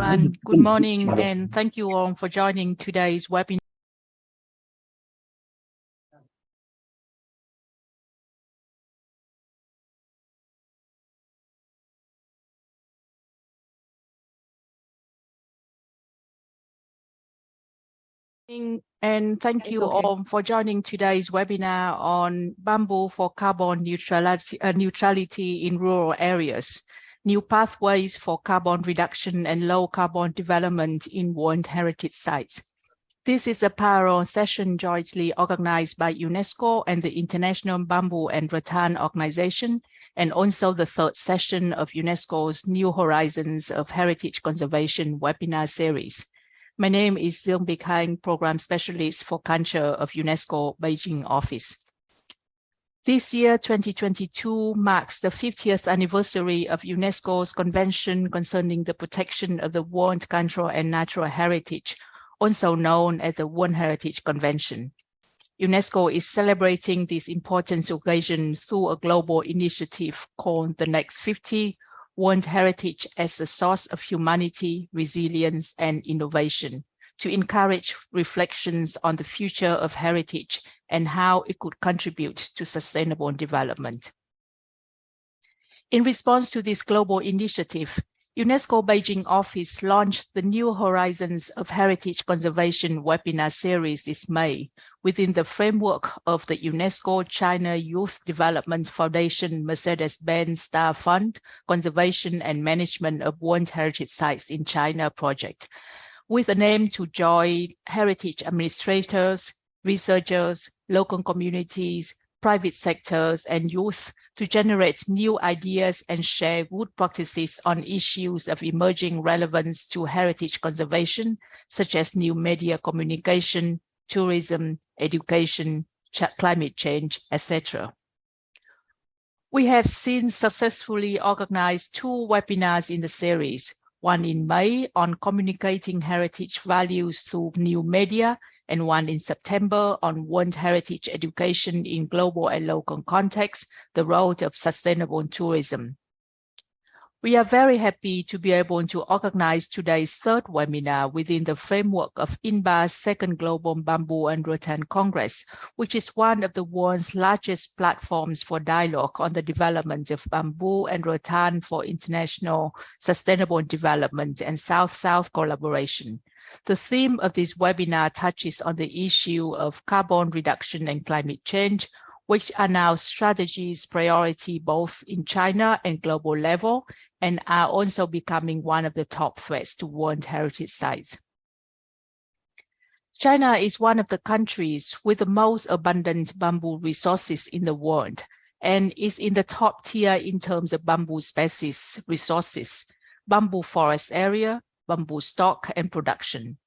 everyone. Good morning, and thank you all for joining today's webinar. And thank you all for joining today's webinar on bamboo for carbon neutrality in rural areas, new pathways for carbon reduction and low carbon development in World Heritage Sites. This is a parallel session jointly organized by UNESCO and the International Bamboo and Rattan Organization, and also the third session of UNESCO's New Horizons of Heritage Conservation webinar series. My name is Dương Bích Hanh, Program Specialist for Culture of UNESCO Beijing Office. This year, 2022, marks the 50th anniversary of UNESCO's Convention concerning the protection of the world cultural and natural heritage, also known as the World Heritage Convention. UNESCO is celebrating this important occasion through a global initiative called The Next 50, World Heritage as a source of humanity, resilience, and innovation, to encourage reflections on the future of heritage and how it could contribute to sustainable development. In response to this global initiative, UNESCO Beijing Office launched the New Horizons of Heritage Conservation webinar series this May within the framework of the UNESCO China Youth Development Foundation Mercedes-Benz Star Fund Conservation and Management of World Heritage Sites in China project, with an aim to join heritage administrators, researchers, local communities, private sectors, and youth to generate new ideas and share good practices on issues of emerging relevance to heritage conservation, such as new media communication, tourism, education, climate change, etc. We have since successfully organized 2 webinars in the series, one in May on communicating heritage values through new media, and one in September on World Heritage Education in global and local contexts, the role of sustainable tourism. We are very happy to be able to organize today's third webinar within the framework of INBAR's second Global Bamboo and Rattan Congress, which is one of the world's largest platforms for dialogue on the development of bamboo and rattan for international sustainable development and South-South collaboration. The theme of this webinar touches on the issue of carbon reduction and climate change, which are now strategies priority both in China and global level, and are also becoming one of the top threats to World Heritage Sites. China is one of the countries with the most abundant bamboo resources in the world, and is in the top tier in terms of bamboo species resources, bamboo forest area, bamboo stock, and production.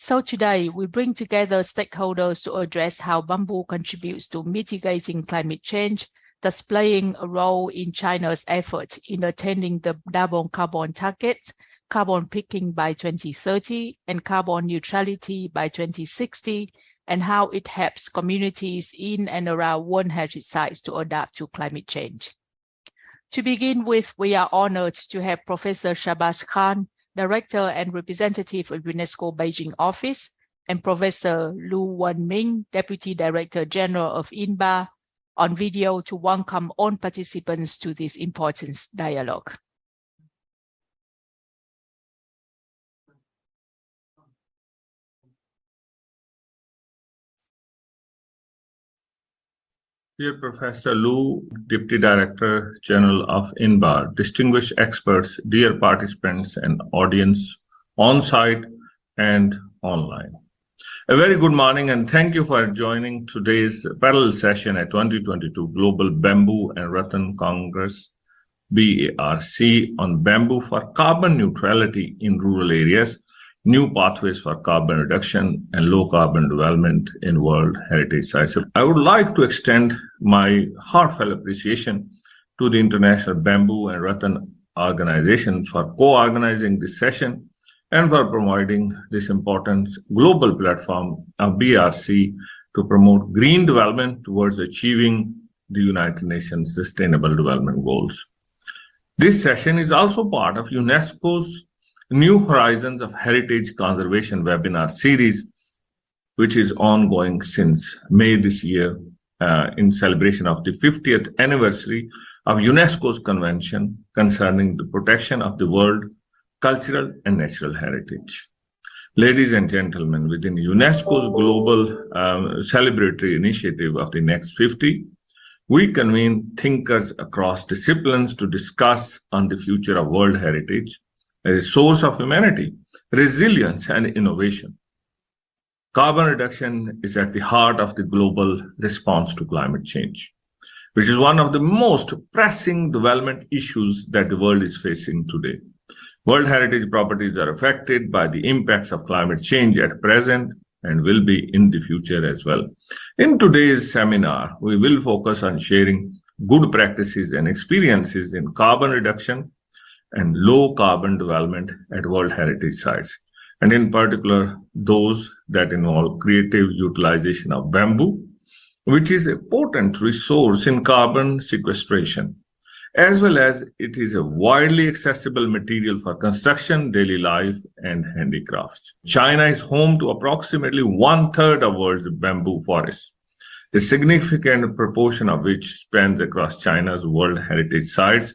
So today, we bring together stakeholders to address how bamboo contributes to mitigating climate change, thus playing a role in China's effort in attaining the double carbon targets, carbon peaking by 2030, and carbon neutrality by 2060, and how it helps communities in and around World Heritage Sites to adapt to climate change. To begin with, we are honored to have Professor Shahbaz Khan, Director and Representative of UNESCO Beijing Office, and Professor Lu Wenming, Deputy Director General of INBAR, on video to welcome all participants to this important dialogue. Dear Professor Lu, Deputy Director General of INBAR, distinguished experts, dear participants and audience on-site and online. A very good morning and thank you for joining today's parallel session at 2022 Global Bamboo and Rattan Congress, BARC, on bamboo for carbon neutrality in rural areas, new pathways for carbon reduction and low carbon development in World Heritage Sites. I would like to extend my heartfelt appreciation to the International Bamboo and Rattan Organization for co-organizing this session and for providing this important global platform of BRC to promote green development towards achieving the United Nations Sustainable Development Goals. This session is also part of UNESCO's New Horizons of Heritage Conservation webinar series, which is ongoing since May this year in celebration of the 50th anniversary of UNESCO's Convention concerning the protection of the world cultural and natural heritage. Ladies and gentlemen, within UNESCO's global celebratory initiative of the Next 50, we convene thinkers across disciplines to discuss on the future of world heritage as a source of humanity, resilience, and innovation. Carbon reduction is at the heart of the global response to climate change, which is one of the most pressing development issues that the world is facing today. World heritage properties are affected by the impacts of climate change at present and will be in the future as well. In today's seminar, we will focus on sharing good practices and experiences in carbon reduction and low carbon development at World Heritage Sites, and in particular, those that involve creative utilization of bamboo, which is a potent resource in carbon sequestration, as well as it is a widely accessible material for construction, daily life, and handicrafts. China is home to approximately 1/3 of the world's bamboo forests, a significant proportion of which spans across China's World Heritage Sites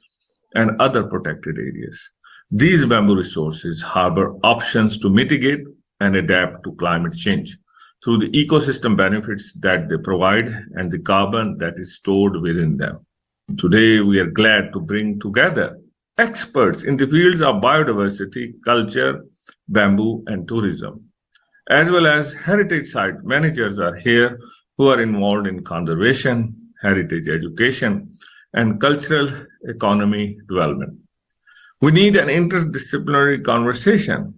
and other protected areas. These bamboo resources harbor options to mitigate and adapt to climate change through the ecosystem benefits that they provide and the carbon that is stored within them. Today, we are glad to bring together experts in the fields of biodiversity, culture, bamboo, and tourism, as well as heritage site managers are here who are involved in conservation, heritage education, and cultural economy development. We need an interdisciplinary conversation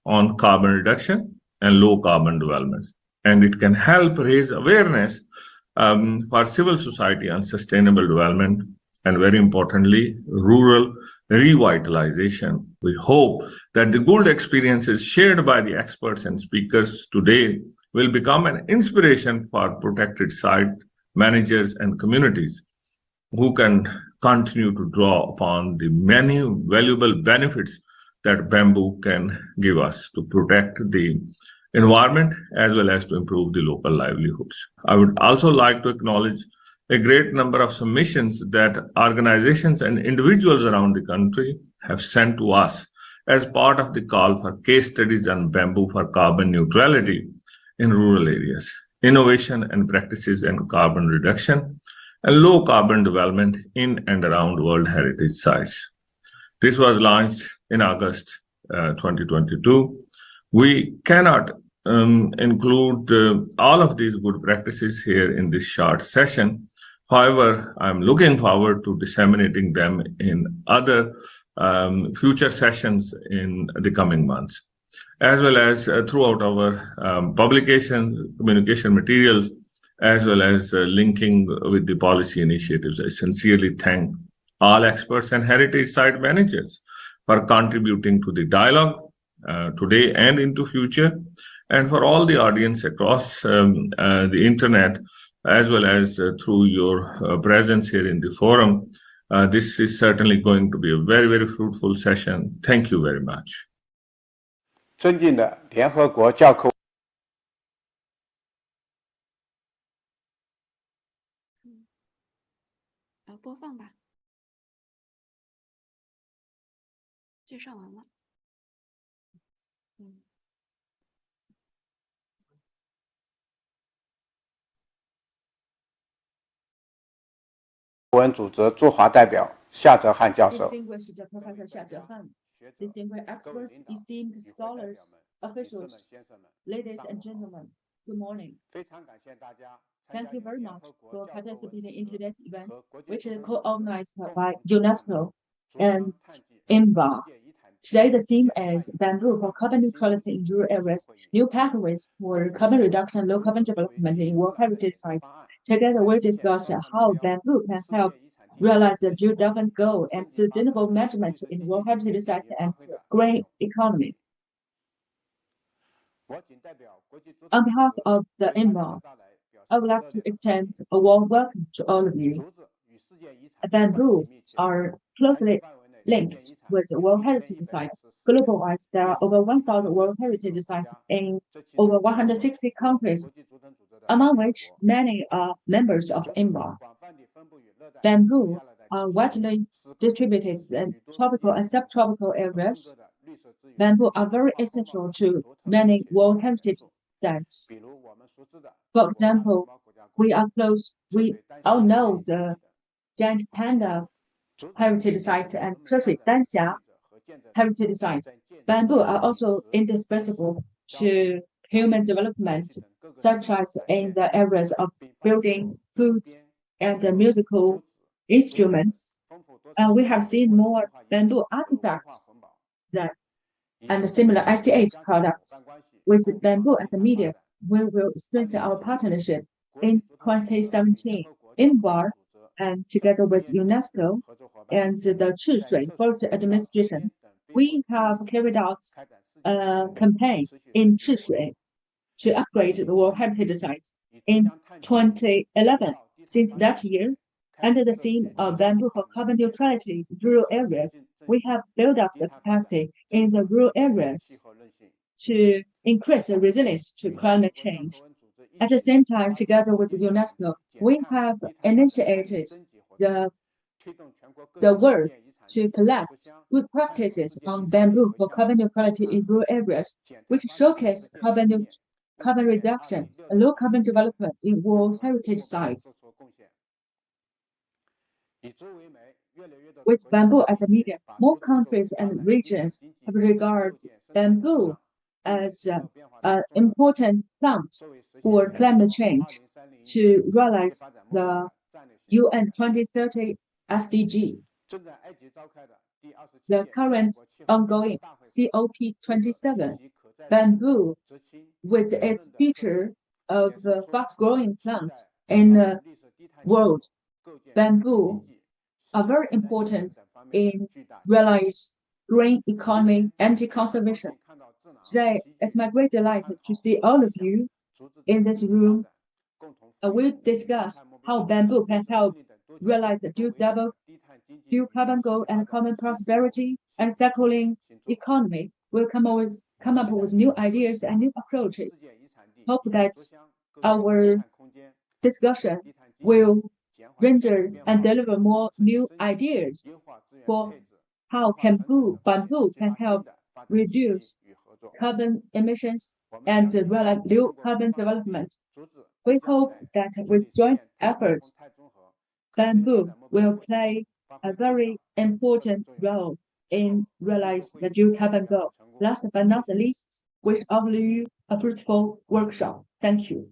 on carbon reduction and low carbon development, and it can help raise awareness for civil society on sustainable development and, very importantly, rural revitalization. We hope that the good experiences shared by the experts and speakers today will become an inspiration for protected site managers and communities who can continue to draw upon the many valuable benefits that bamboo can give us to protect the environment as well as to improve the local livelihoods. I would also like to acknowledge a great number of submissions that organizations and individuals around the country have sent to us as part of the call for case studies on bamboo for carbon neutrality in rural areas, innovation and practices in carbon reduction, and low carbon development in and around World Heritage Sites. This was launched in August 2022. We cannot include all of these good practices here in this short session. However, I'm looking forward to disseminating them in other future sessions in the coming months, as well as throughout our publications, communication materials, as well as linking with the policy initiatives. I sincerely thank all experts and heritage site managers for contributing to the dialogue today and into future, and for all the audience across the internet, as well as through your presence here in the forum. This is certainly going to be a very, very fruitful session. Thank you very much. 尊敬的联合国教科播放吧，介绍完了。文组织驻华代表夏哲汉教授。 Distinguished experts, esteemed scholars, officials, ladies and gentlemen, good morning. Thank you very much for participating in today's event, which is co-organized by UNESCO and INBAR. Today, the theme is bamboo for carbon neutrality in rural areas, new pathways for carbon reduction and low carbon development in World Heritage Sites. Together, we'll discuss how bamboo can help realize the development goal and sustainable management in World Heritage Sites and green economy. On behalf of the INBAR, I would like to extend a warm welcome to all of you. Bamboo are closely linked with World Heritage Sites global-wise, there are over 1,000 World Heritage Sites in over 160 countries, among which many are members of INBAR. Bamboo are widely distributed in tropical and subtropical areas. Bamboo are very essential to many World Heritage Sites. For example, we all know the giant panda heritage site and tertiary Danxia heritage site. Bamboo are also indispensable to human development, such as in the areas of building, foods, and musical instruments. And we have seen more bamboo artifacts and similar ICH products. With bamboo as a media, we will strengthen our partnership. In 2017, INBAR and together with UNESCO and the Zhishui Forest Administration, we have carried out a campaign in Zhishui to upgrade the World Heritage Site in 2011. Since that year, under the theme of bamboo for carbon neutrality in rural areas, we have built up the capacity in the rural areas to increase the resilience to climate change. At the same time, together with UNESCO, we have initiated the work to collect good practices on bamboo for carbon neutrality in rural areas, which showcase carbon reduction and low carbon development in World Heritage Sites. With bamboo as a medium, more countries and regions have regarded bamboo as an important plant for climate change to realize the UN 2030 SDG. The current ongoing COP27, bamboo, with its feature of fast-growing plants in the world, bamboo are very important in realize green economy, energy conservation. Today, it's my great delight to see all of you in this room. We'll discuss how bamboo can help realize the dual carbon goal and common prosperity and circling economy. We'll come up with new ideas and new approaches. Hope that our discussion will render and deliver more new ideas for how bamboo can help reduce carbon emissions and realize low carbon development. We hope that with joint efforts, bamboo will play a very important role in realizing the dual carbon goal. Last but not the least, wish all of you a fruitful workshop. Thank you.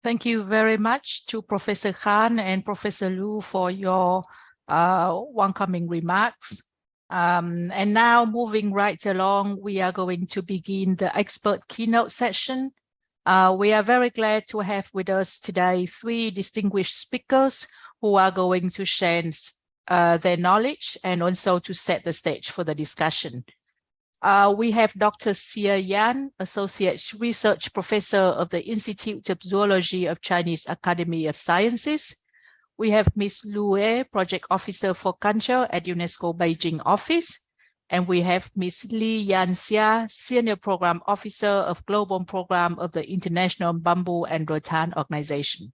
Thank you very much to Professor Han and Professor Lu for your welcoming remarks. And now moving right along, we are going to begin the expert keynote session. We are very glad to have with us today 3 distinguished speakers who are going to share their knowledge and also to set the stage for the discussion. We have Dr. Xie Yan, Associate Research Professor of the Institute of Zoology of Chinese Academy of Sciences. We have Ms. Lu Wei, Project Officer for Culture at UNESCO Beijing Office. And we have Ms. Li Yanxia, Senior Program Officer of Global Program of the International Bamboo and Rattan Organization.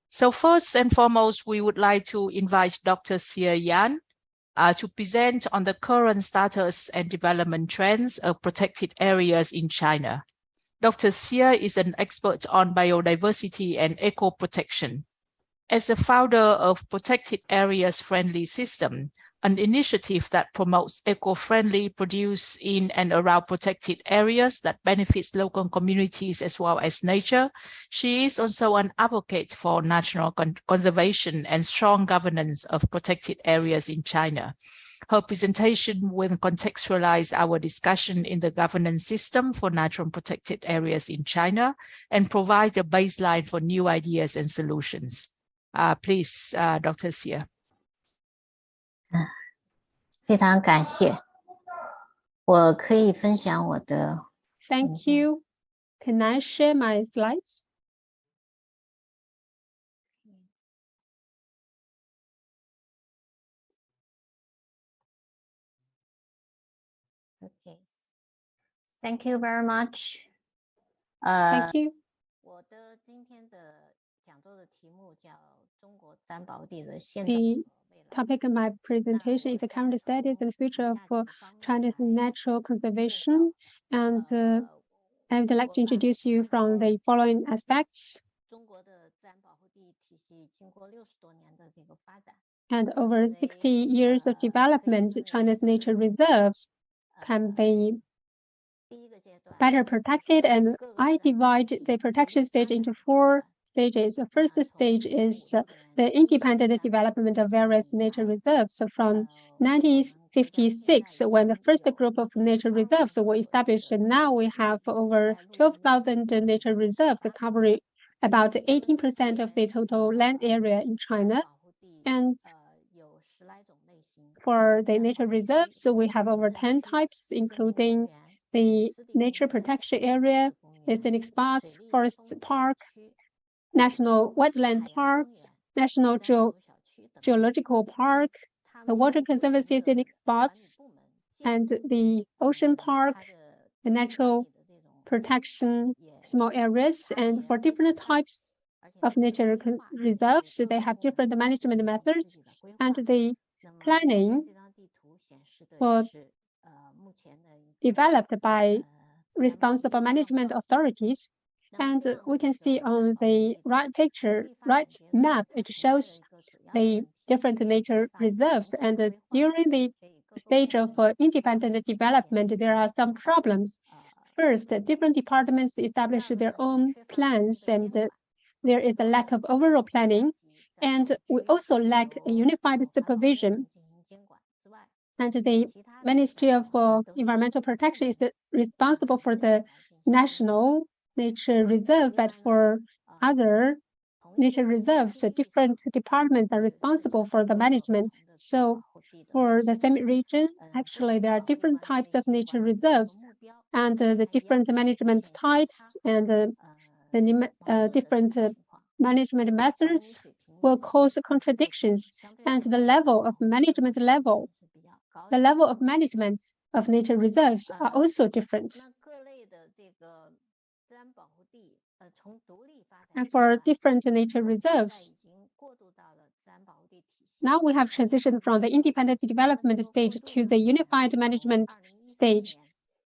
So first and foremost, we would like to invite Dr. Xie Yan to present on the current status and development trends of protected areas in China. Dr. Xie is an expert on biodiversity and eco-protection. As a founder of Protected Areas Friendly System, an initiative that promotes eco-friendly produce in and around protected areas that benefits local communities as well as nature, she is also an advocate for national conservation and strong governance of protected areas in China. Her presentation will contextualize our discussion in the governance system for natural protected areas in China and provide a baseline for new ideas and solutions. Please, Dr. Xie. 非常感谢，我可以分享我的。Thank you. Can I share my slides? Okay. Thank you very much. Thank you. 我的今天的讲座的题目叫中国三宝地的现状 The topic of my presentation is the current status and future of China's natural conservation. And I would like to introduce you from the following aspects. 中国的自然保护地体系经过60多年的这个发展 And over 60 years of development, China's nature reserves can be 第一个阶段 better protected. And I divide the protection stage into 4 stages. The first stage is the independent development of various nature reserves. So from 1956, when the first group of nature reserves were established, now we have over 12,000 nature reserves covering about 18% of the total land area in China. And for the nature reserves, we have over 10 types, including the nature protection area, scenic spots, forest park, national wetland parks, national geological park, the water conservancy scenic spots, and the ocean park, the natural protection small areas. And for different types of nature reserves, they have different management methods, and the planning was developed by responsible management authorities. And we can see on the right map, it shows the different nature reserves. And during the stage of independent development, there are some problems. First, different departments establish their own plans, and there is a lack of overall planning. And we also lack a unified supervision. And the Ministry of Environmental Protection is responsible for the national nature reserve, but for other nature reserves, different departments are responsible for the management. So for the same region, actually, there are different types of nature reserves, and the different management types and the different management methods will cause contradictions, and the level of management of nature reserves are also different. And for different nature reserves, now we have transitioned from the independent development stage to the unified management stage.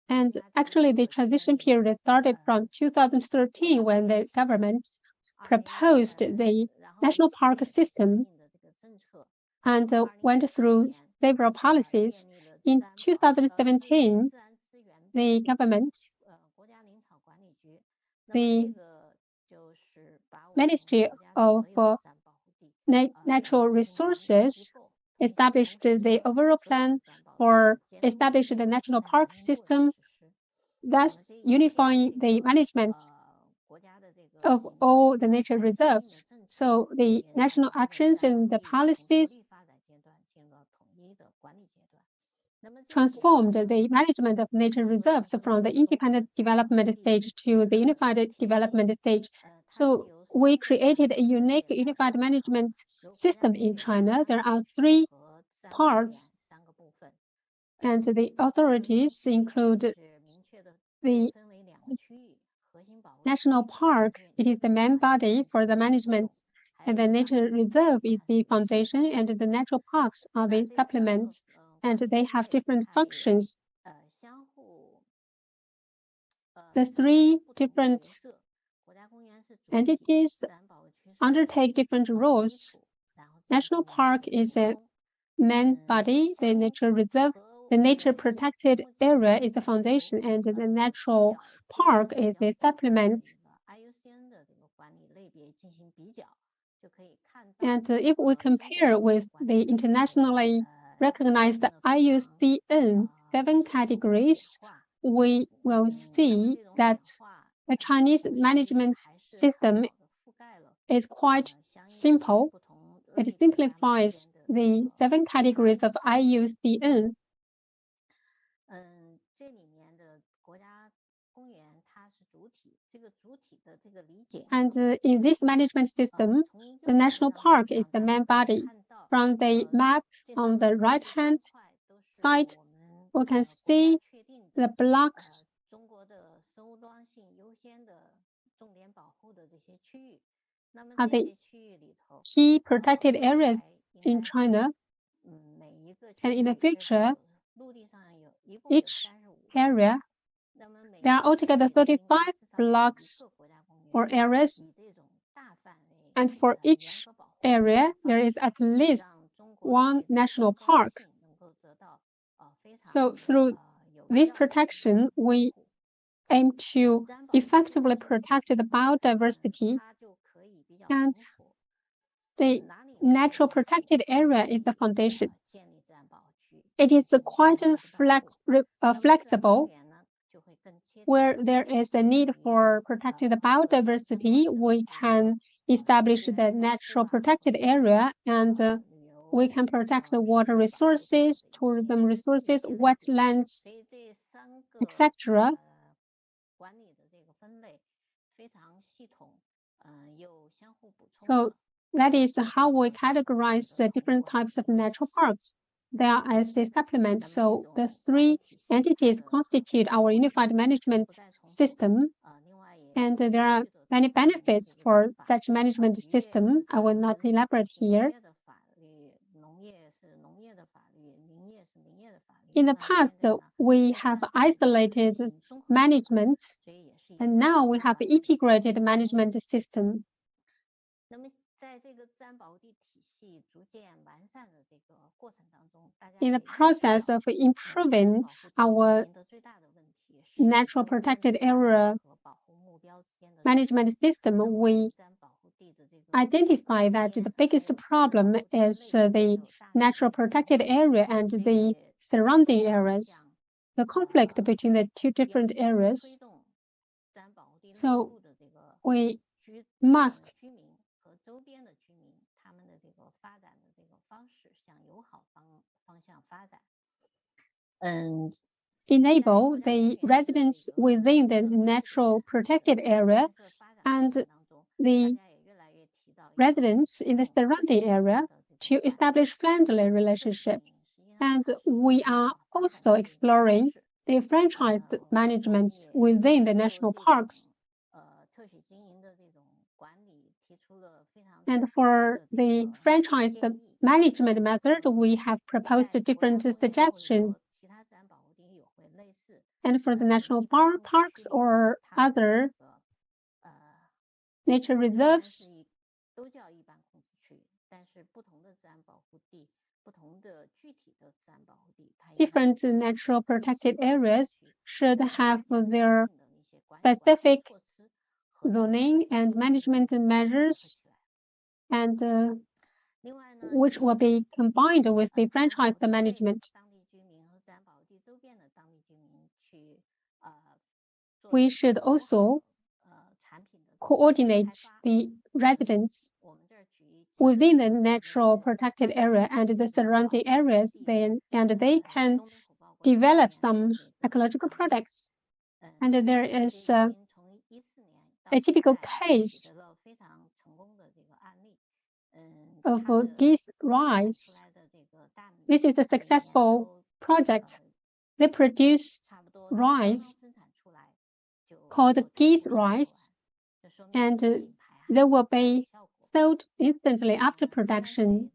And actually, the transition period started from 2013, when the government proposed the national park system and went through several policies. In 2017, the government, the Ministry of Natural Resources, established the overall plan for establishing the national park system, thus unifying the management of all the nature reserves. So the national actions and the policies transformed the management of nature reserves from the independent development stage to the unified development stage. So we created a unique unified management system in China. There are 3 parts, and the authorities include the national park. It is the main body for the management, and the nature reserve is the foundation, and the natural parks are the supplements, and they have different functions. The 3 different entities undertake different roles. National park is a main body, the nature reserve, the nature protected area is the foundation, and the natural park is a supplement. And if we compare with the internationally recognized IUCN 7 categories, we will see that the Chinese management system is quite simple. It simplifies the 7 categories of IUCN. And in this management system, the national park is the main body. From the map on the right-hand side, we can see the blocks are the key protected areas in China. And in the future, each area, there are altogether 35 blocks or areas. And for each area, there is at least one national park. So through this protection, we aim to effectively protect the biodiversity, and the natural protected area is the foundation. It is quite flexible. Where there is a need for protecting the biodiversity, we can establish the natural protected area, and we can protect the water resources, tourism resources, wetlands, etc. So that is how we categorize different types of natural parks. They are as a supplement. So the three entities constitute our unified management system, and there are many benefits for such management system. I will not elaborate here. In the past, we have isolated management, and now we have integrated management system. In the process of improving our natural protected area management system, we identify that the biggest problem is the natural protected area and the surrounding areas, the conflict between the two different areas. So we must enable the residents within the natural protected area and the residents in the surrounding area to establish friendly relationship. And we are also exploring the franchised management within the national parks. And for the franchised management method, we have proposed different suggestions. And for the national parks or other nature reserves, different natural protected areas should have their specific zoning and management measures, and which will be combined with the franchised management. We should also coordinate the residents within the natural protected area and the surrounding areas, and they can develop some ecological products. And there is a typical case of geese rice. This is a successful project. They produce rice called geese rice, and they will be sold instantly after production.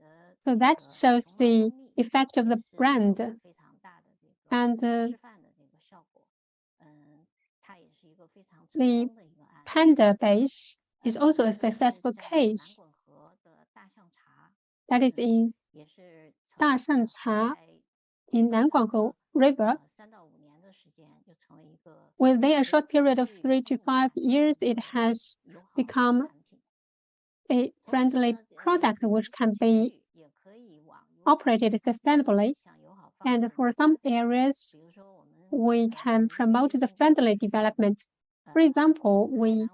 So that shows the effect of the brand. And the panda base is also a successful case. That is in Dashangcha in Nanguangkou River. Within a short period of 3 to 5 years, it has become a friendly product which can be operated sustainably. And for some areas, we can promote the friendly development. For example, we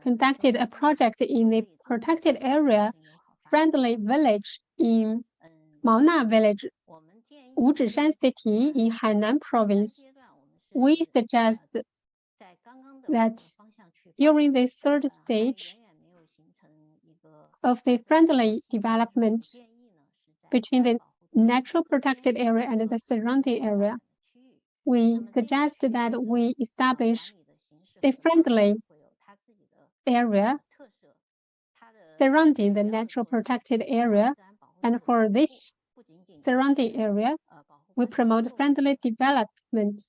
conducted a project in the protected area, friendly village in Maona village, Wuzhishan city in Hainan province. We suggest that during the third stage of the friendly development between the natural protected area and the surrounding area, we suggest that we establish a friendly area surrounding the natural protected area. And for this surrounding area, we promote friendly development.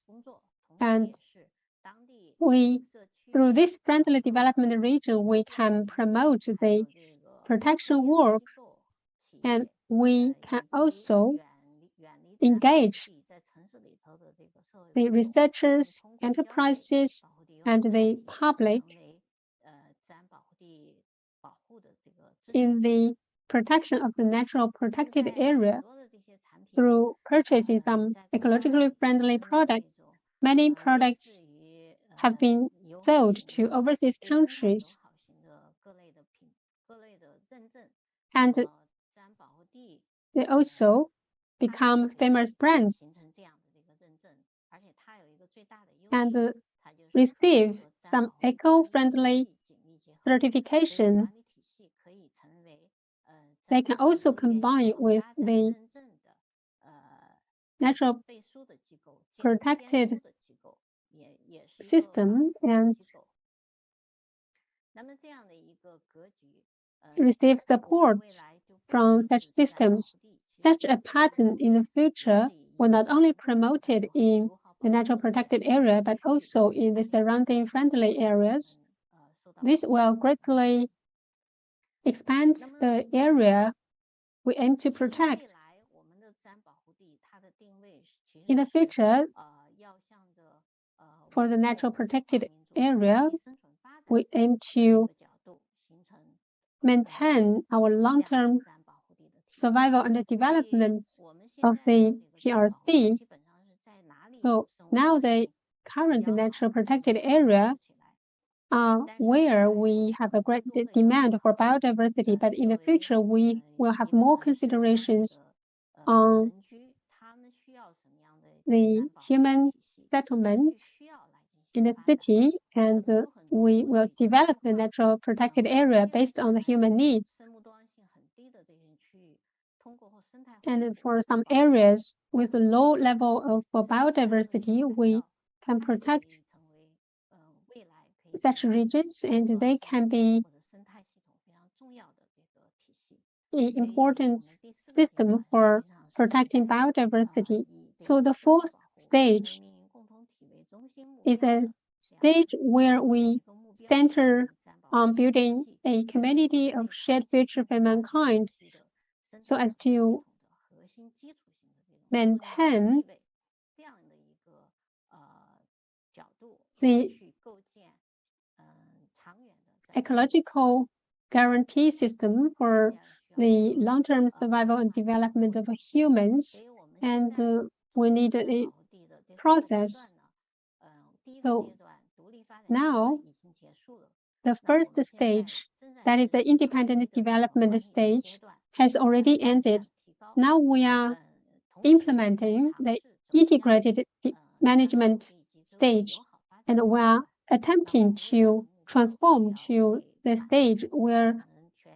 And through this friendly development region, we can promote the protection work, and we can also engage the researchers, enterprises, and the public in the protection of the natural protected area through purchasing some ecologically friendly products. Many products have been sold to overseas countries, and they also become famous brands and receive some eco-friendly certification. They can also combine with the natural protected system and receive support from such systems. Such a pattern in the future will not only promote it in the natural protected area, but also in the surrounding friendly areas. This will greatly expand the area we aim to protect. In the future, for the natural protected area, we aim to maintain our long-term survival and development of the PRC. So now the current natural protected area are where we have a great demand for biodiversity, but in the future we will have more considerations on the human settlement in the city, and we will develop the natural protected area based on the human needs. And for some areas with a low level of biodiversity, we can protect such regions, and they can be an important system for protecting biodiversity. So the fourth stage is a stage where we center on building a community of shared future for mankind, so as to maintain the ecological guarantee system for the long-term survival and development of humans, and we need a process. So now the first stage, that is the independent development stage, has already ended. Now we are implementing the integrated management stage, and we are attempting to transform to the stage where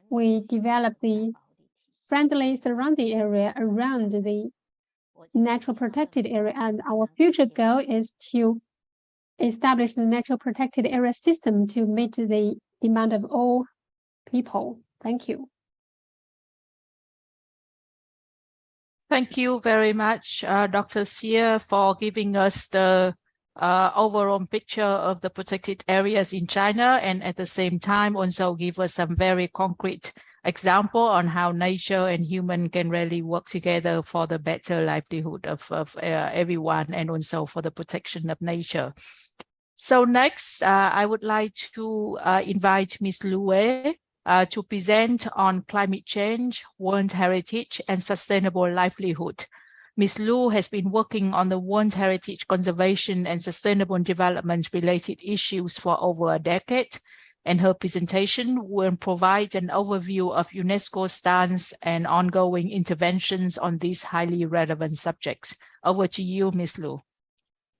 we develop the friendly surrounding area around the natural protected area. And our future goal is to establish the natural protected area system to meet the demand of all people. Thank you. Thank you very much, Dr. Xie, for giving us the overall picture of the protected areas in China, and at the same time also give us some very concrete example on how nature and human can really work together for the better livelihood of everyone, and also for the protection of nature. So next, I would like to invite Ms. Lue to present on climate change, world heritage, and sustainable livelihood. Ms. Lu has been working on the world heritage conservation and sustainable development related issues for over a decade, and her presentation will provide an overview of UNESCO's stance and ongoing interventions on these highly relevant subjects. Over to you, Ms. Lu.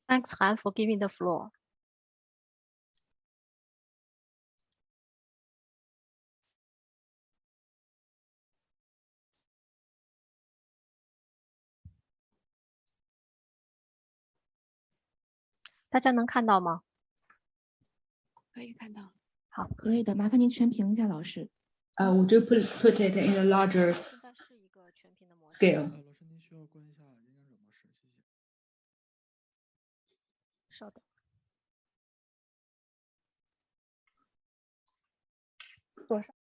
Thanks, Han, for giving the floor. 大家能看到吗？可以看到。好，可以的，麻烦您全屏一下，老师。Would you put it in a larger 现在是一个全屏的模式。 scale? 老师，您需要关一下演讲者模式，谢谢。稍等。多少？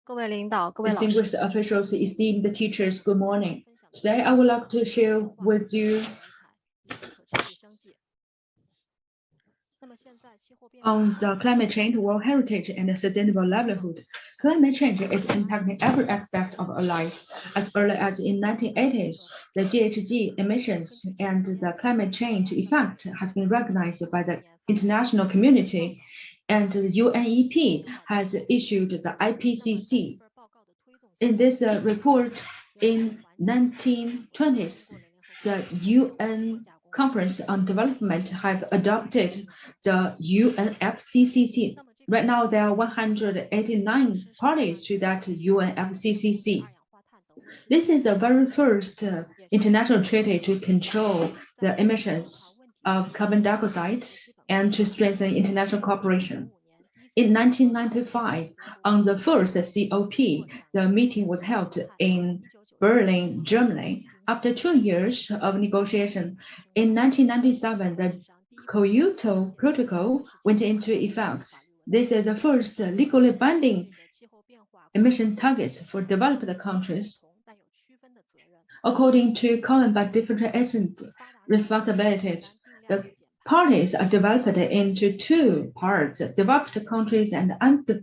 各位领导，各位老师， Distinguished officials, esteemed teachers, good morning. Today, I would like to share with you on the climate change, world heritage, and sustainable livelihood. Climate change is impacting every aspect of our life. As early as in 1980s, the GHG emissions and the climate change effect has been recognized by the international community, and the UNEP has issued the IPCC. In this report, in 1920s, the UN Conference on Development have adopted the UNFCCC. Right now, there are 189 parties to that UNFCCC. This is the very first international treaty to control the emissions of carbon dioxide and to strengthen international cooperation. In 1995, on the first COP, the meeting was held in Berlin, Germany. After 2 years of negotiation, in 1997, the Kyoto Protocol went into effect. This is the first legally binding emission targets for developed countries. According to common but different responsibilities, the parties are developed into two parts, developed countries and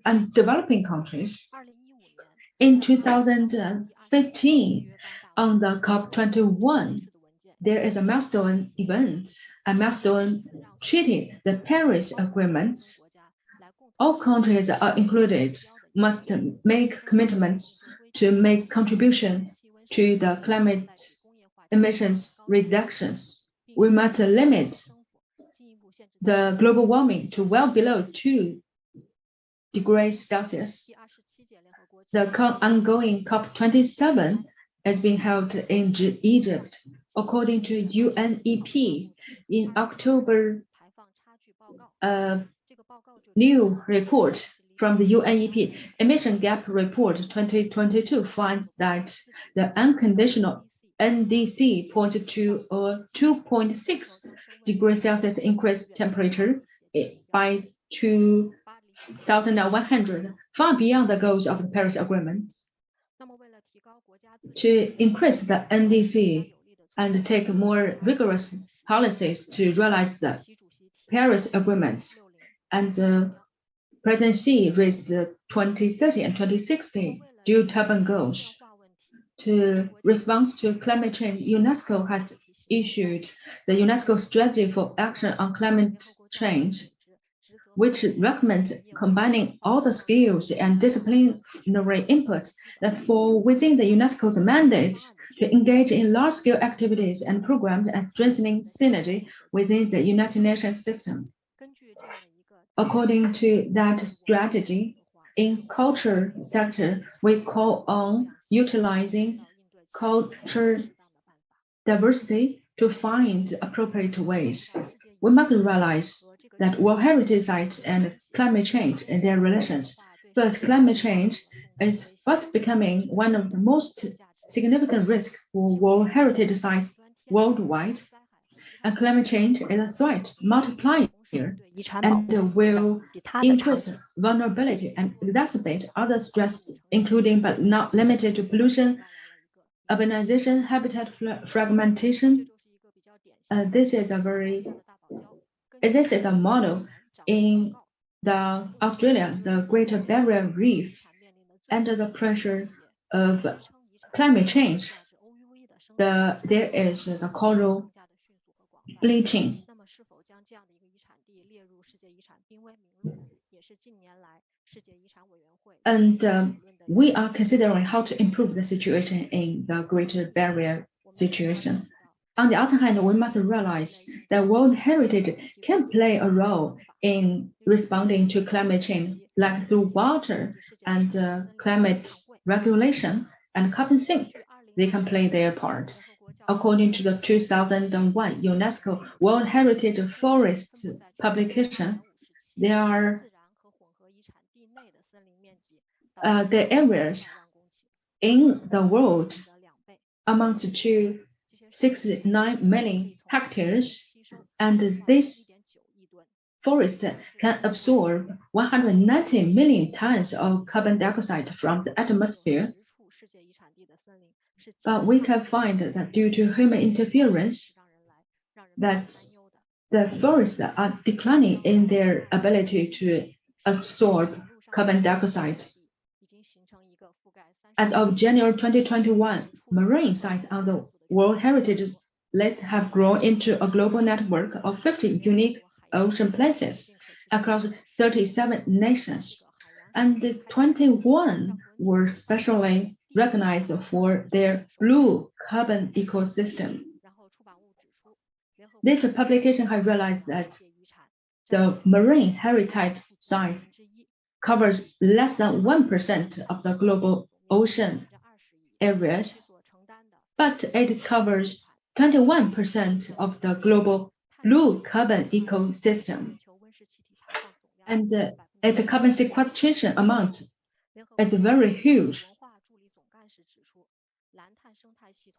undeveloping countries. In 2015, on the COP21, there is a milestone event, a milestone treaty, the Paris Agreement. All countries are included, must make commitments to make contribution to the climate emissions reductions. We must limit the global warming to well below 2 degrees Celsius. The ongoing COP27 is being held in Egypt. According to UNEP, in October, a new report from the UNEP Emission Gap Report 2022 finds that the unconditional NDC points to a 2.6 degrees Celsius increased temperature by 2100, far beyond the goals of the Paris Agreement. To increase the NDC and take more rigorous policies to realize the Paris Agreement, and the presidency raised the 2030 and 2060 dual-carbon goals. To respond to climate change, UNESCO has issued the UNESCO Strategy for Action on Climate Change, which recommends combining all the skills and disciplinary inputs that fall within the UNESCO's mandate to engage in large-scale activities and programs and strengthening synergy within the United Nations system. According to that strategy, in culture sector, we call on utilizing culture diversity to find appropriate ways. We must realize that World Heritage Site and climate change and their relations. First, climate change is fast becoming one of the most significant risks for World Heritage Sites worldwide. And climate change is a threat multiplier and will increase vulnerability and exacerbate other stress, including but not limited to pollution, urbanization, habitat fragmentation. This is a model in Australia, the Greater Barrier Reef. Under the pressure of climate change, there is the coral bleaching. And we are considering how to improve the situation in the Greater Barrier situation. On the other hand, we must realize that World Heritage can play a role in responding to climate change, like through water and climate regulation and carbon sink. They can play their part. According to the 2001 UNESCO World Heritage Forest publication, there are the areas in the world amount to 69 million hectares, and this forest can absorb 190 million tons of carbon dioxide from the atmosphere. But we can find that due to human interference, that the forests are declining in their ability to absorb carbon dioxide. As of January 2021, marine sites on the World Heritage List have grown into a global network of 50 unique ocean places across 37 nations, and 21 were specially recognized for their blue carbon ecosystem. This publication has realized that the marine heritage site covers less than 1% of the global ocean areas, but it covers 21% of the global blue carbon ecosystem. And its carbon sequestration amount is very huge.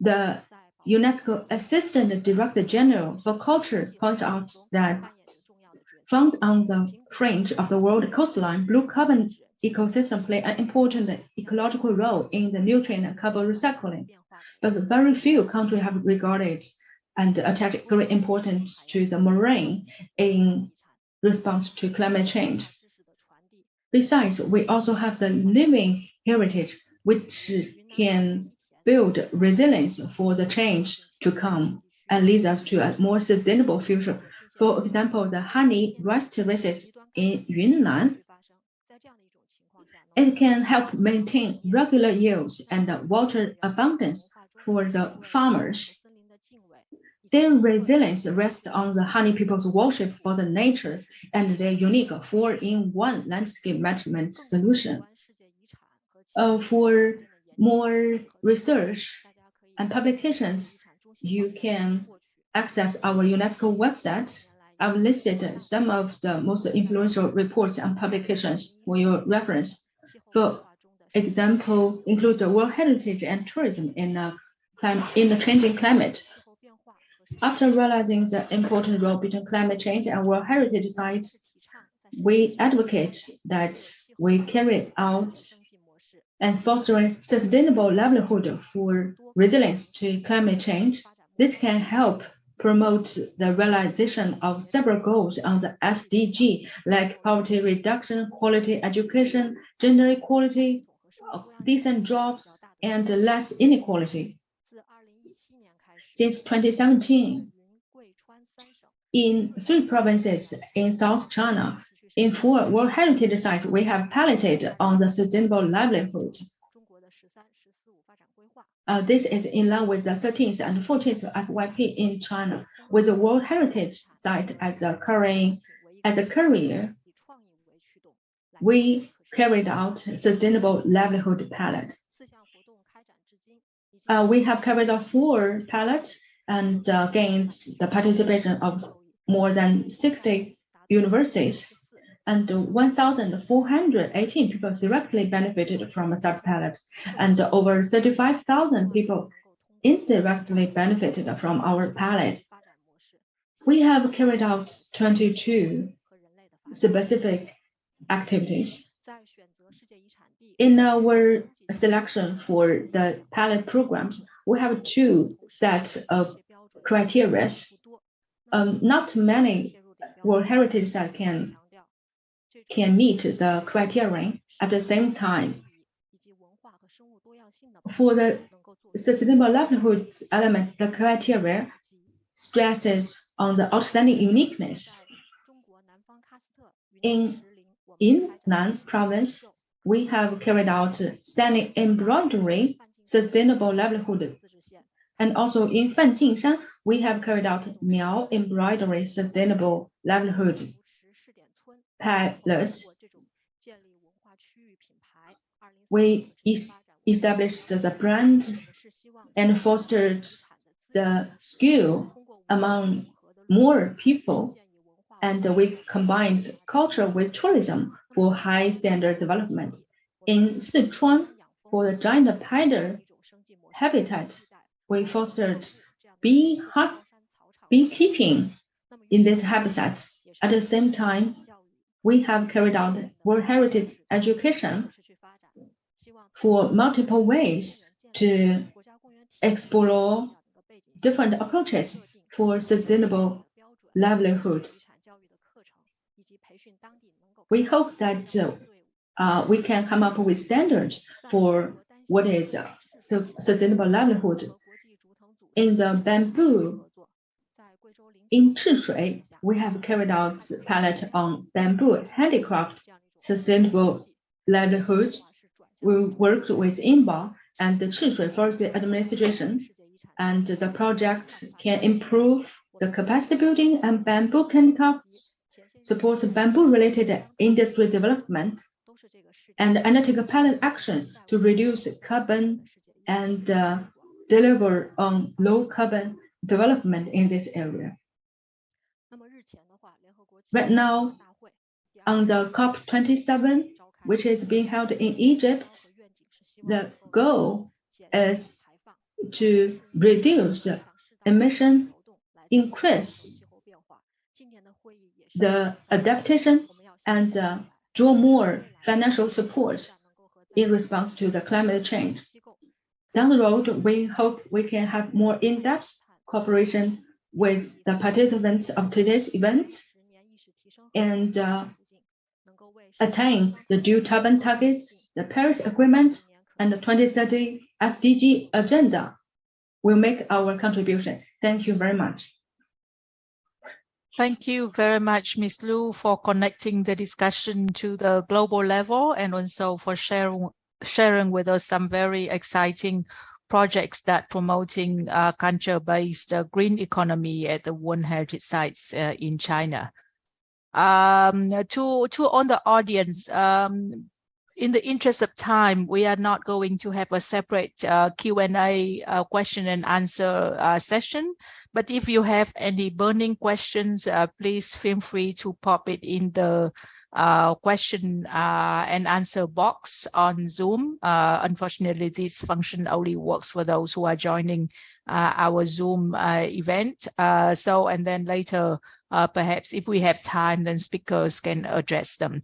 The UNESCO Assistant Director General for Culture points out that found on the fringe of the world coastline, blue carbon ecosystem play an important ecological role in the nutrient and carbon recycling. But very few countries have regarded and attached great importance to the marine in response to climate change. Besides, we also have the living heritage, which can build resilience for the change to come and leads us to a more sustainable future. For example, the honey rice terraces in Yunnan, it can help maintain regular yields and water abundance for the farmers. Their resilience rests on the honey people's worship for the nature and their unique 4-in-1 landscape management solution. For more research and publications, you can access our UNESCO website. I've listed some of the most influential reports and publications for your reference. For example, include the World Heritage and Tourism in the changing climate. After realizing the important role between climate change and World Heritage sites, we advocate that we carry out and fostering sustainable livelihood for resilience to climate change. This can help promote the realization of several goals on the SDG, like poverty reduction, quality education, gender equality, decent jobs, and less inequality. Since 2017, in 3 provinces in South China, in 4 World Heritage sites, we have piloted on the sustainable livelihood. This is in line with the 13th and 14th FYP in China, with the World Heritage site as a career. We carried out sustainable livelihood pilot. We have carried out 4 pilots and gained the participation of more than 60 universities, and 1,418 people directly benefited from such pilot, and over 35,000 people indirectly benefited from our pilot. We have carried out 22 specific activities. In our selection for the pilot programs, we have 2 sets of criteria. Not many World Heritage sites can meet the criterion at the same time. For the sustainable livelihood element, the criteria stresses on the outstanding uniqueness. In in Nan province, we have carried out standing embroidery sustainable livelihood. And also in Fanjingshan, we have carried out Miao embroidery sustainable livelihood pilot. We established the brand and fostered the skill among more people, and we combined culture with tourism for high standard development. In Sichuan, for the giant tiger habitat, we fostered beekeeping in this habitat. At the same time, we have carried out World Heritage education for multiple ways to explore different approaches for sustainable livelihood. We hope that we can come up with standards for what is sustainable livelihood. In the bamboo, in Chishui, we have carried out pilot on bamboo handicraft sustainable livelihood. We worked with INBAR and the Chishui Forest Administration, and the project can improve the capacity building and bamboo handicrafts, supports bamboo-related industry development, and undertake a pilot action to reduce carbon and deliver on low carbon development in this area. Right now, on the COP27, which is being held in Egypt, the goal is to reduce emission, increase the adaptation, and draw more financial support in response to the climate change. Down the road, we hope we can have more in-depth cooperation with the participants of today's event and attain the dual carbon targets, the Paris Agreement, and the 2030 SDG agenda. Will make our contribution. Thank you very much. Thank you very much, Ms. Lu, for connecting the discussion to the global level and also for sharing with us some very exciting projects that promoting culture-based green economy at the World Heritage Sites in China. To on the audience, in the interest of time, we are not going to have a separate Q&A question and answer session. But if you have any burning questions, please feel free to pop it in the question and answer box on Zoom. Unfortunately, this function only works for those who are joining our Zoom event. And then later, perhaps if we have time, then speakers can address them.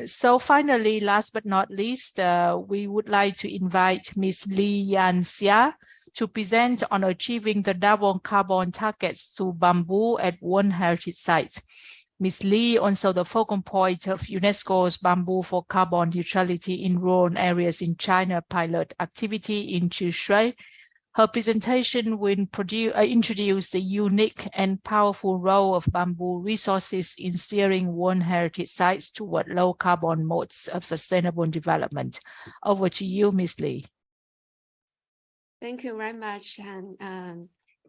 So finally, last but not least, we would like to invite Ms. Li Yanxia to present on achieving the double carbon targets through bamboo at World Heritage Sites. Ms. Li, also the focal point of UNESCO's Bamboo for Carbon Neutrality in Rural Areas in China pilot activity in Chishui. Her presentation will introduce the unique and powerful role of bamboo resources in steering World Heritage Sites toward low carbon modes of sustainable development. Over to you, Ms. Li. Thank you very much,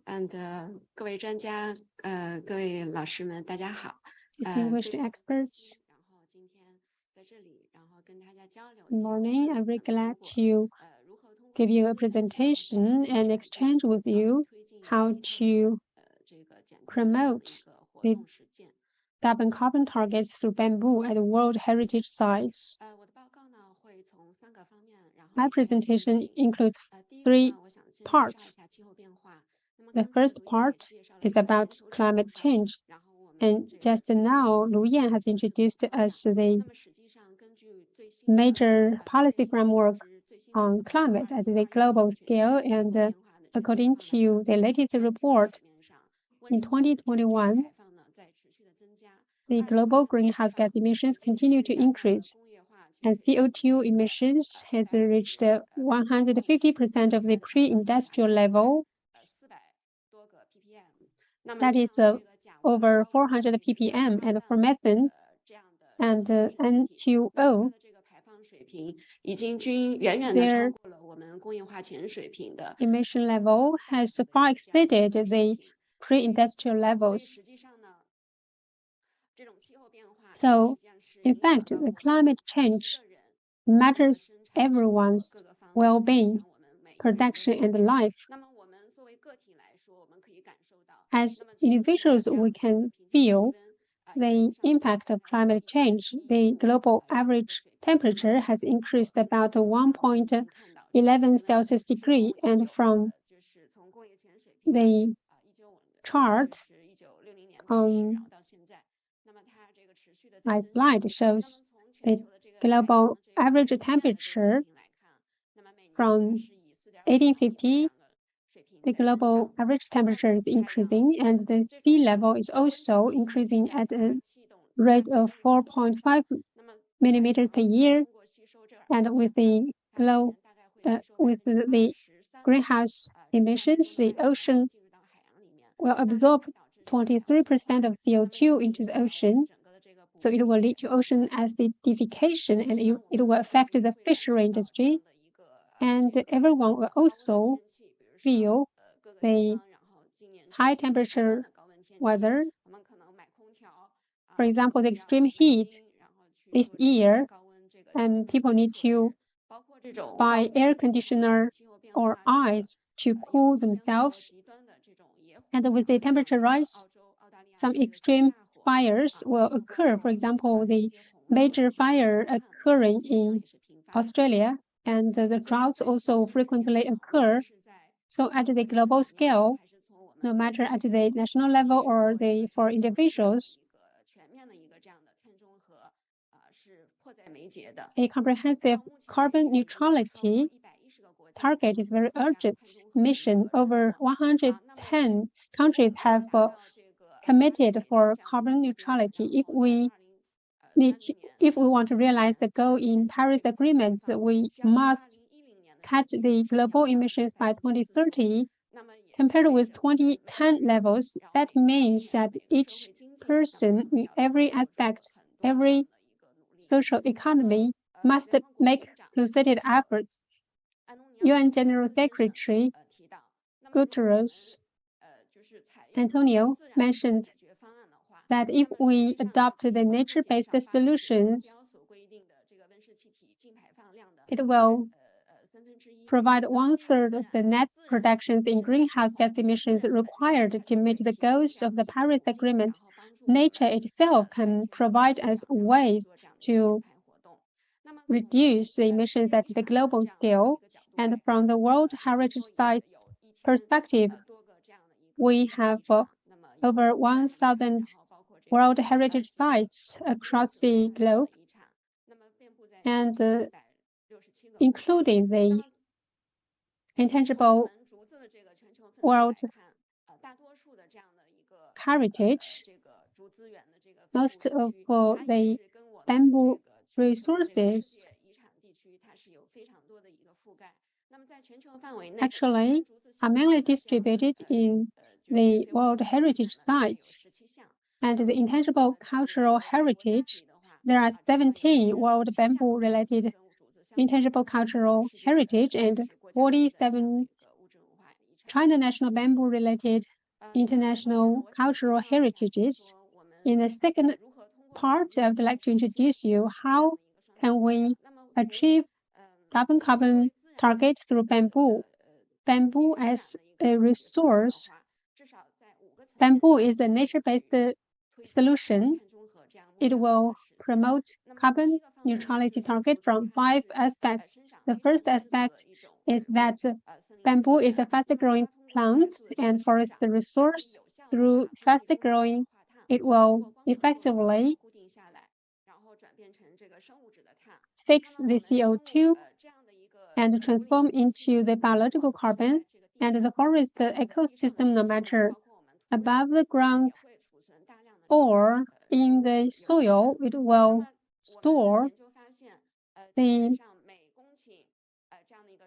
and 各位专家，各位老师们，大家好。Distinguished experts. Good morning. I'm very glad to give you a presentation and exchange with you how to promote the double carbon targets through bamboo at World Heritage Sites. My presentation includes 3 parts. The first part is about climate change. And just now, Lu Yan has introduced us the major policy framework on climate at the global scale. And according to the latest report, in 2021, the global greenhouse gas emissions continue to increase. And CO2 emissions has reached 150% of the pre-industrial level. That is over 400 ppm. And for methane, and N2O, their emission level has far exceeded the pre-industrial levels. So, in fact, the climate change matters everyone's well-being, production, and life. As individuals, we can feel the impact of climate change. The global average temperature has increased about 1.11 Celsius degree, and from the chart on my slide shows the global average temperature from 1850. The global average temperature is increasing, and the sea level is also increasing at a rate of 4.5 millimeters per year. And with the greenhouse emissions, the ocean will absorb 23% of CO2 into the ocean. So it will lead to ocean acidification, and it will affect the fishery industry. And everyone will also feel the high temperature weather. For example, the extreme heat this year, and people need to buy air conditioner or ice to cool themselves. And with the temperature rise, some extreme fires will occur. For example, the major fire occurring in Australia, and the droughts also frequently occur. So at the global scale, no matter at the national level or for individuals, a comprehensive carbon neutrality target is very urgent mission. Over 110 countries have committed for carbon neutrality. If we want to realize the goal in Paris Agreement, we must cut the global emissions by 2030 compared with 2010 levels. That means that each person in every aspect, every social economy must make concerted efforts. UN General Secretary Guterres Antonio mentioned that if we adopt the nature-based solutions, it will provide 1/3 of the net reductions in greenhouse gas emissions required to meet the goals of the Paris Agreement. Nature itself can provide us ways to reduce the emissions at the global scale. And from the World Heritage Sites perspective, we have over 1,000 World Heritage Sites across the globe, and including the intangible World Heritage. Most of the bamboo resources actually are mainly distributed in the World Heritage Sites. And the intangible cultural heritage, there are 17 World Bamboo-related intangible cultural heritage and 47 China National Bamboo-related international cultural heritages. In the second part, I would like to introduce you how can we achieve carbon target through bamboo. Bamboo as a resource. Bamboo is a nature-based solution. It will promote carbon neutrality target from 5 aspects. The first aspect is that bamboo is a fast-growing plant and forest resource. Through fast growing, it will effectively fix the CO2 and transform into the biological carbon. And the forest ecosystem, no matter above the ground or in the soil, it will store the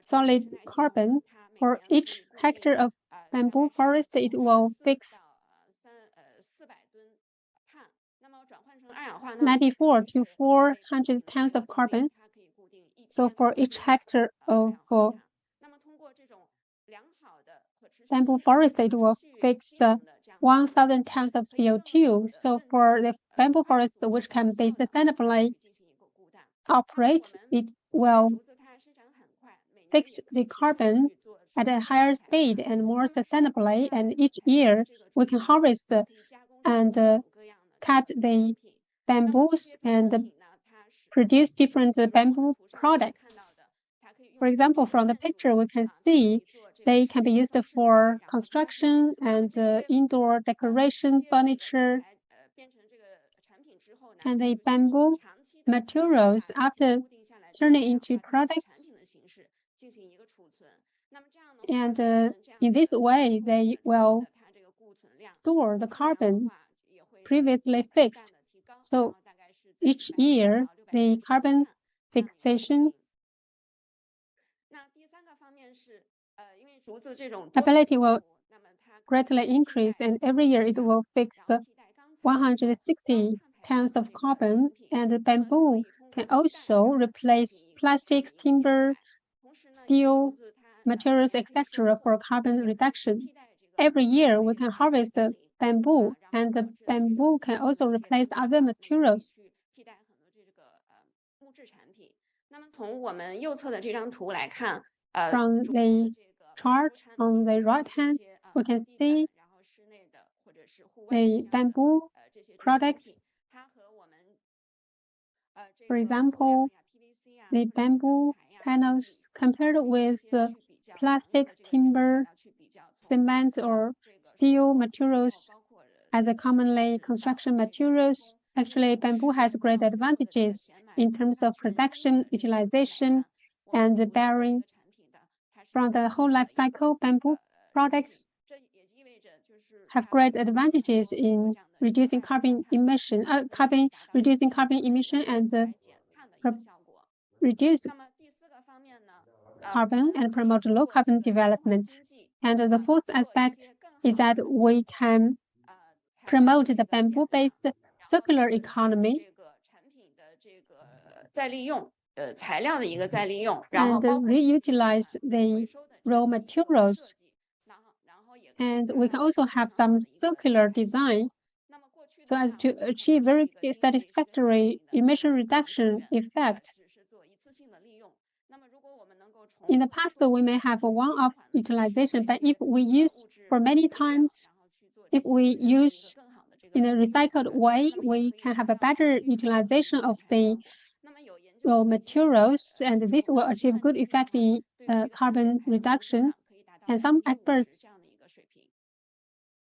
solid carbon. For each hectare of bamboo forest, it will fix 94 to 400 tons of carbon. So for each hectare of bamboo forest, it will fix 1,000 tons of CO2. So for the bamboo forests which can be sustainably operate, it will fix the carbon at a higher speed and more sustainably. And each year we can harvest and cut the bamboos and produce different bamboo products. For example, from the picture, we can see they can be used for construction and indoor decoration, furniture, and the bamboo materials after turning into products. And in this way, they will store the carbon previously fixed. So each year, the carbon fixation ability will greatly increase, and every year it will fix 160 tons of carbon. And bamboo can also replace plastics, timber, steel, materials, etc. for carbon reduction. Every year we can harvest the bamboo, and the bamboo can also replace other materials. From the chart on the right hand, we can see the bamboo products. For example, the bamboo panels compared with plastics, timber, cement, or steel materials as a commonly construction materials. Actually, bamboo has great advantages in terms of production, utilization, and bearing. From the whole life cycle, bamboo products have great advantages in reducing carbon emission, reducing carbon emission and reduce carbon and promote low carbon development. And the fourth aspect is that we can promote the bamboo-based circular economy and reutilize the raw materials. And we can also have some circular design so as to achieve very satisfactory emission reduction effect. In the past, we may have a one-off utilization, but if we use for many times, if we use in a recycled way, we can have a better utilization of the raw materials, and this will achieve good effect in carbon reduction. And some experts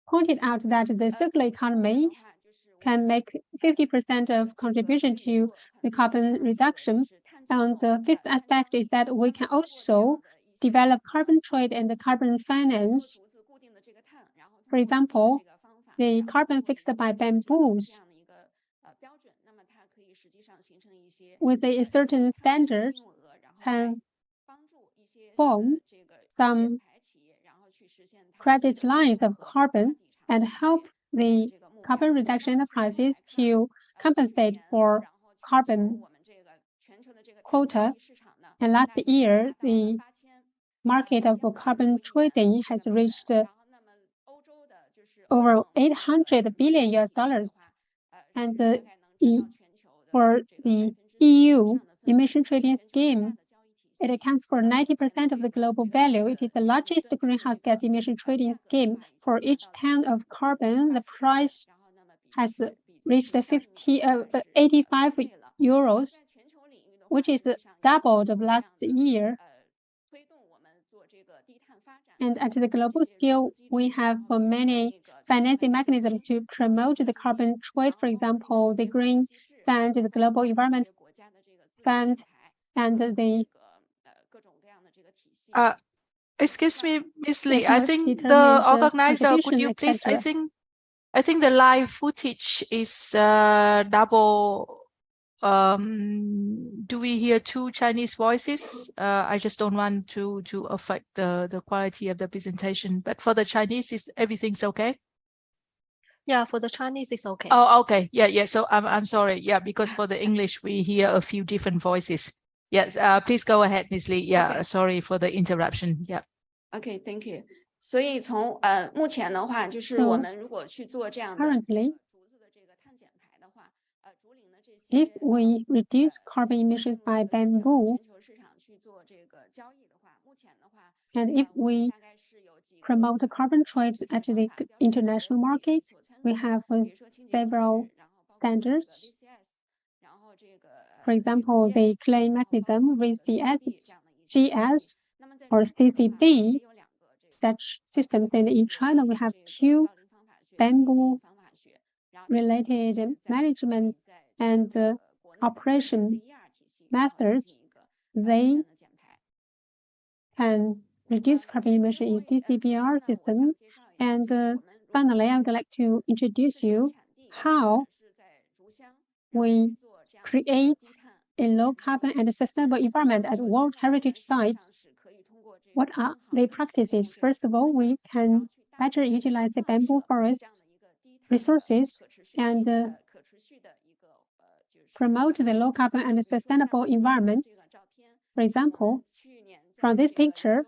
pointed out that the circular economy can make 50% of contribution to the carbon reduction. And the fifth aspect is that we can also develop carbon trade and the carbon finance. For example, the carbon fixed by bamboos with a certain standard can form some credit lines of carbon and help the carbon reduction enterprises to compensate for carbon quota. And last year, the market of carbon trading has reached over $800 billion. And for the EU emission trading scheme, it accounts for 90% of the global value. It is the largest greenhouse gas emission trading scheme. For each ton of carbon, the price has reached 85 euros, which is doubled of last year. And at the global scale, we have many financing mechanisms to promote the carbon trade. For example, the Green Fund, the Global Environment Fund, and the excuse me, Ms. Lee, I think the organizer, could you please, I think the live footage is double. Do we hear two Chinese voices? I just don't want to affect the quality of the presentation. But for the Chinese, everything's okay? Yeah, for the Chinese, it's okay. Oh, okay. Yeah. So I'm sorry. Yeah, because for the English, we hear a few different voices. Yes. Please go ahead, Ms. Lee. Yeah. Okay. Sorry for the interruption. Yeah. Okay, thank you. 所以从目前的话，就是我们如果去做这样的 Currently, 竹子的这个碳减排的话，竹林的这些 if we reduce carbon emissions by bamboo, 全球市场去做这个交易的话，目前的话， and if we 大概是有几个 promote carbon trade at the international market, we have 比如说清洁机制， several 然后包括这个 standards. VCS， 然后这个 For example, the claim mechanism with the SGS or CCB, such systems. And in China, we have two bamboo-related management and operation methods. They can reduce carbon emission in CCBR system. And finally, I would like to introduce you how we create a low carbon and sustainable environment at World Heritage Sites. What are the practices? First of all, we can better utilize the bamboo forests resources and promote the low carbon and sustainable environment. For example, from this picture,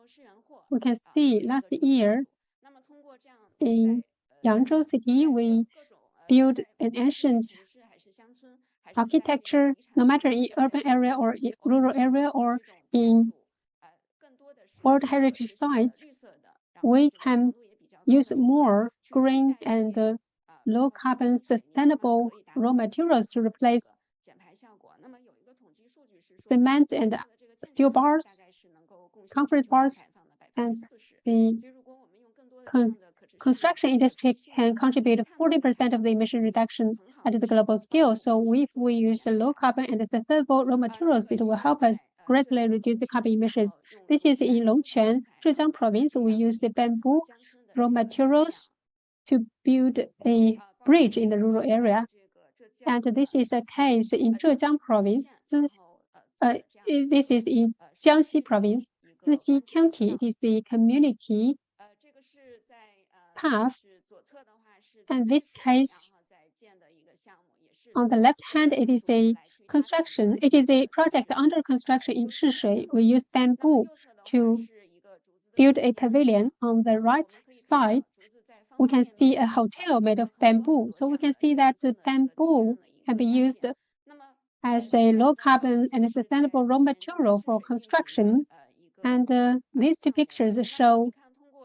we can see last year in Yangzhou City, we built an ancient architecture, no matter in urban area or in rural area or in World Heritage Sites, we can use more green and low carbon sustainable raw materials to replace cement and steel bars, concrete bars, and the construction industry can contribute 40% of the emission reduction at the global scale. So if we use low carbon and sustainable raw materials, it will help us greatly reduce the carbon emissions. This is in Longquan, Zhejiang province. We use the bamboo raw materials to build a bridge in the rural area. And this is a case in Zhejiang province. This is in Jiangxi province, Zixi County. It is the community path. And this case, on the left hand, it is a construction. It is a project under construction in Shishui. We use bamboo to build a pavilion. On the right side, we can see a hotel made of bamboo. So we can see that the bamboo can be used as a low carbon and sustainable raw material for construction. And these two pictures show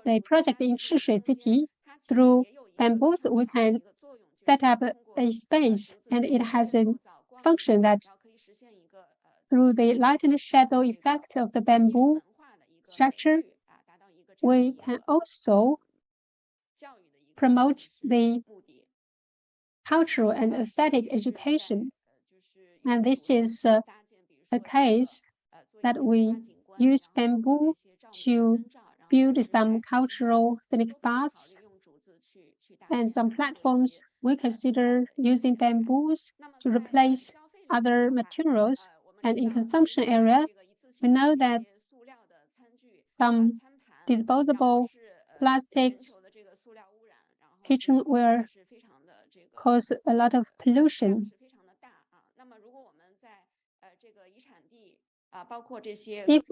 the project in Shishui City. Through bamboos, we can set up a space, and it has a function that through the light and shadow effect of the bamboo structure, we can also promote the cultural and aesthetic education. And this is a case that we use bamboo to build some cultural scenic spots and some platforms. We consider using bamboos to replace other materials. And in consumption area, we know that some disposable plastics, kitchenware cause a lot of pollution. If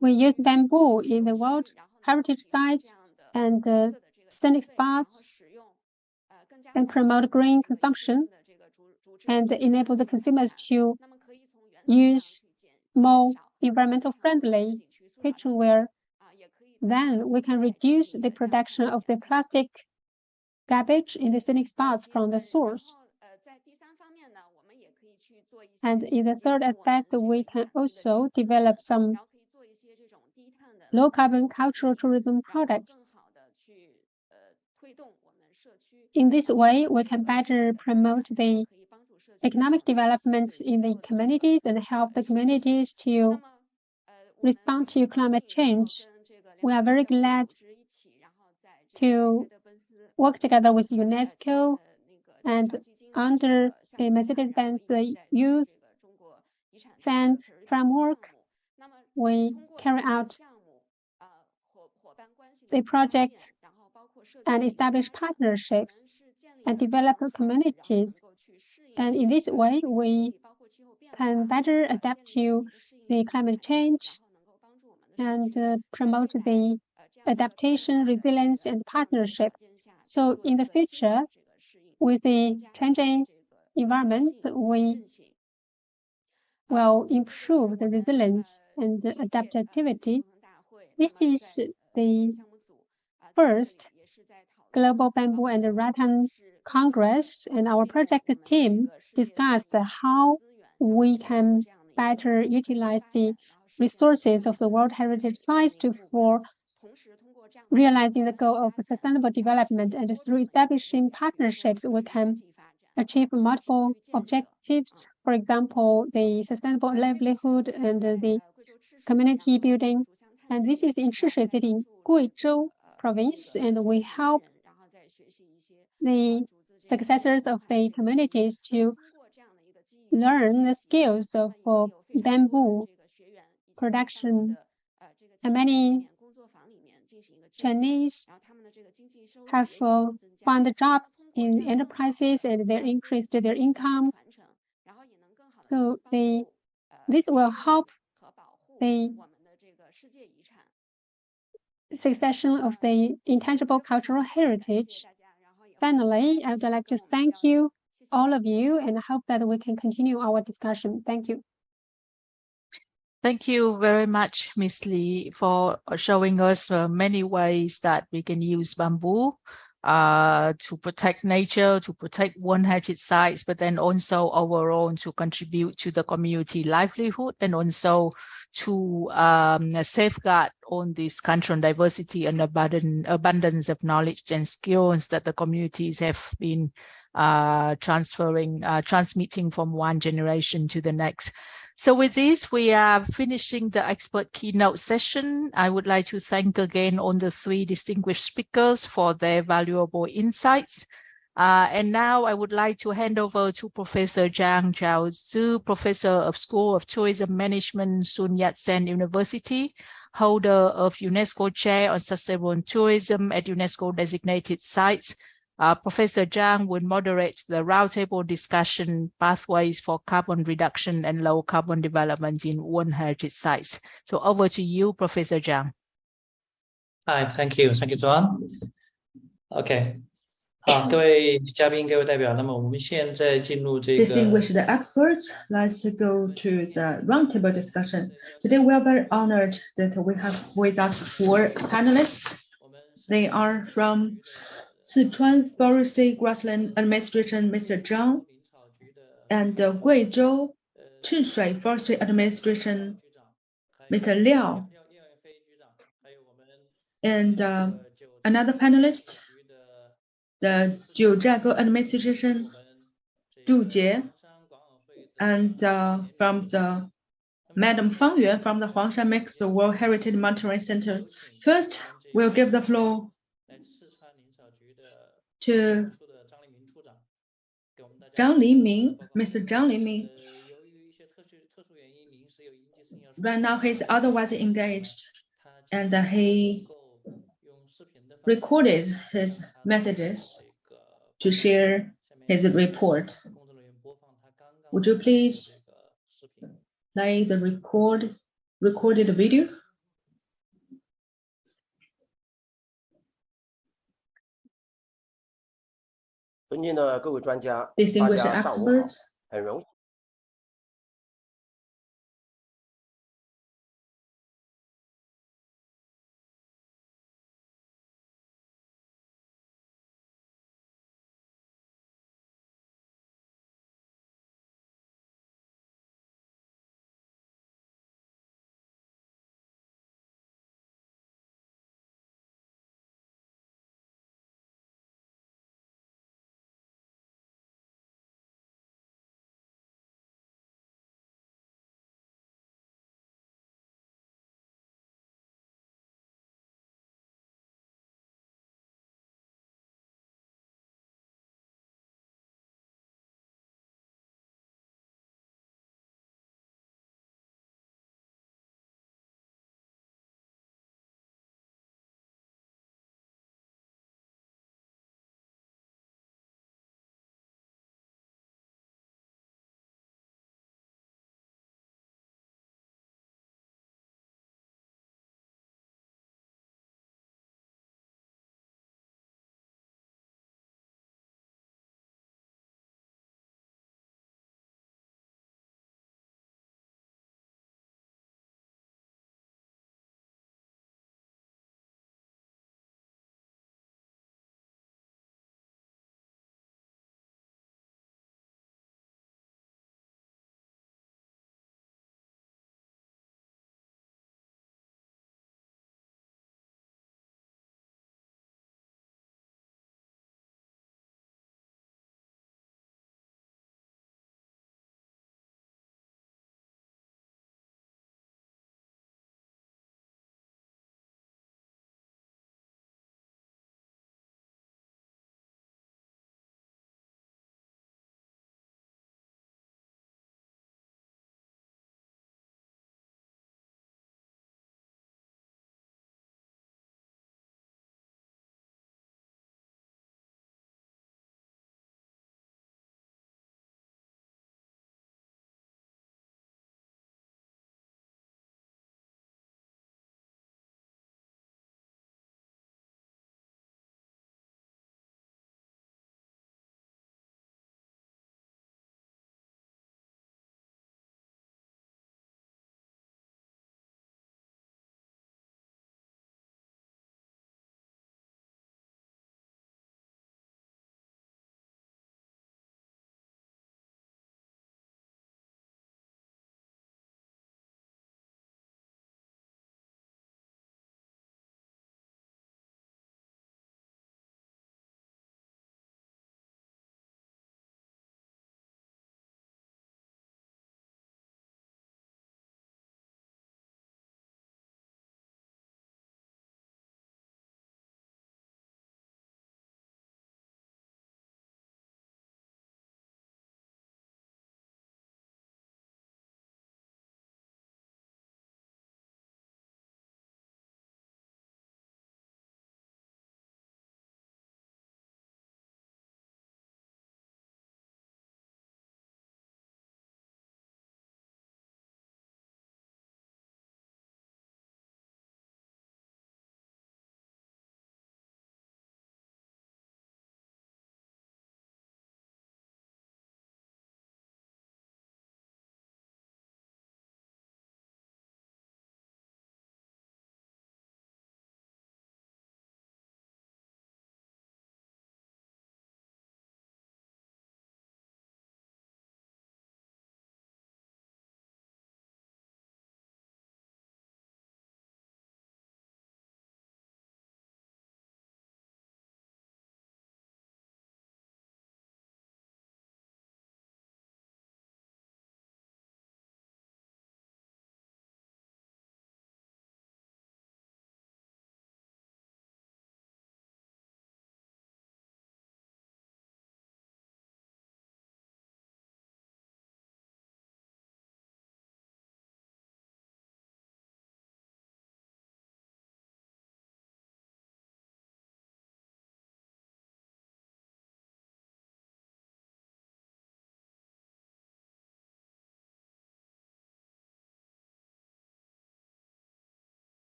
we use bamboo in the World Heritage Sites and scenic spots and promote green consumption and enable the consumers to use more environmental friendly kitchenware, then we can reduce the production of the plastic garbage in the scenic spots from the source. And in the third aspect, we can also develop some low carbon cultural tourism products. In this way, we can better promote the economic development in the communities and help the communities to respond to climate change. We are very glad to work together with UNESCO and under the Mercedes-Benz Youth Fund framework, we carry out the projects and establish partnerships and develop communities. And in this way, we can better adapt to the climate change and promote the adaptation, resilience, and partnership. So in the future, with the changing environment, we will improve the resilience and adaptivity. This is the first Global Bamboo and Rattan Congress, and our project team discussed how we can better utilize the resources of the World Heritage Sites for realizing the goal of sustainable development. And through establishing partnerships, we can achieve multiple objectives. For example, the sustainable livelihood and the community building. And this is in Shishui City in Guizhou province, and we help the successors of the communities to learn the skills of bamboo production. And many Chinese have found jobs in enterprises, and they increased their income. So this will help the succession of the intangible cultural heritage. Finally, I would like to thank you, all of you, and I hope that we can continue our discussion. Thank you. Thank you very much, Ms. Li, for showing us many ways that we can use bamboo to protect nature, to protect World Heritage Sites, but then also overall to contribute to the community livelihood, and also to safeguard on this cultural diversity and abundance of knowledge and skills that the communities have been transmitting from one generation to the next. So with this, we are finishing the expert keynote session. I would like to thank again all the three distinguished speakers for their valuable insights. And now I would like to hand over to Professor Zhang Zhaozi, Professor of School of Tourism Management, Sun Yat-sen University, holder of UNESCO Chair on Sustainable Tourism at UNESCO Designated Sites. Professor Zhang will moderate the roundtable discussion, Pathways for Carbon Reduction and Low Carbon Development in World Heritage Sites. So over to you, Professor Zhang. Hi, thank you, John. Okay. 好，各位嘉宾、各位代表，那么我们现在进入这个 Distinguished experts, let's go to the roundtable discussion. Today we are very honored that we have with us 4 panelists. They are from Sichuan Forestry Grassland Administration, Mr. Zhang, and Guizhou Chishui Forestry Administration, Mr. Liao, and another panelist, the Jiuzhaigou Administration, Du Jie, and from the Madam Fang Yuan from the Huangshan Mixed World Heritage Monitoring Center. First, we'll give the floor to Zhang Liming, Mr. Zhang Liming. Right now, he's otherwise engaged, and he recorded his messages to share his report. Would you please play the recorded video? Distinguished experts,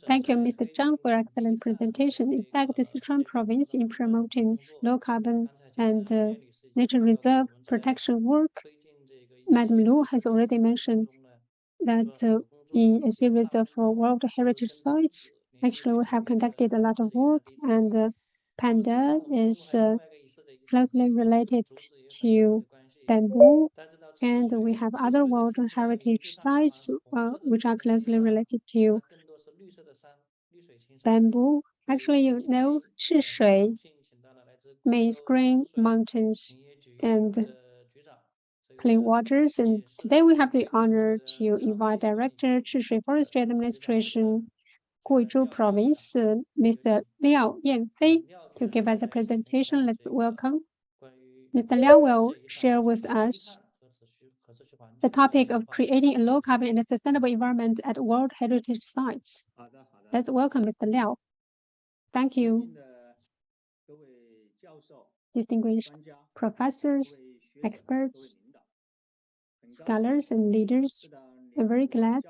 Thank you, Mr. Zhang, for your excellent presentation. In fact, the Sichuan province in promoting low carbon and nature reserve protection work, Madam Lu has already mentioned that in a series of World Heritage Sites, actually we have conducted a lot of work, and panda is closely related to bamboo, and we have other World Heritage Sites which are closely related to bamboo. Actually, you know, 治水 means green mountains and clean waters. And today we have the honor to invite Director, 治水 Forestry Administration, Guizhou Province, Mr. Liao Yanfei, to give us a presentation. Let's welcome. Mr. Liao will share with us the topic of creating a low carbon and sustainable environment at World Heritage Sites. Let's welcome Mr. Liao. Thank you. Distinguished professors, experts, scholars, and leaders, I'm very glad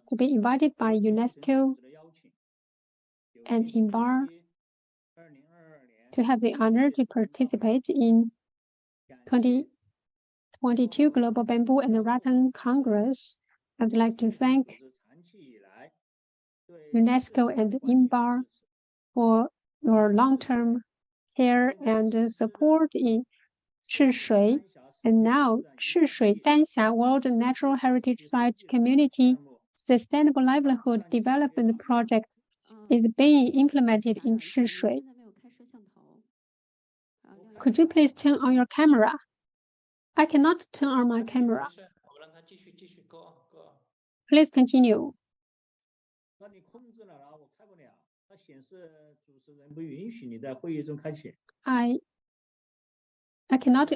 to be invited by UNESCO and INBAR to have the honor to participate in 2022 Global Bamboo and Rattan Congress. I'd like to thank UNESCO and INBAR for your long-term care and support in 治水, and now 治水丹霞 World Natural Heritage Site Community Sustainable Livelihood Development Project is being implemented in 治水. Could you please turn on your camera? I cannot turn on my camera. Please continue. I cannot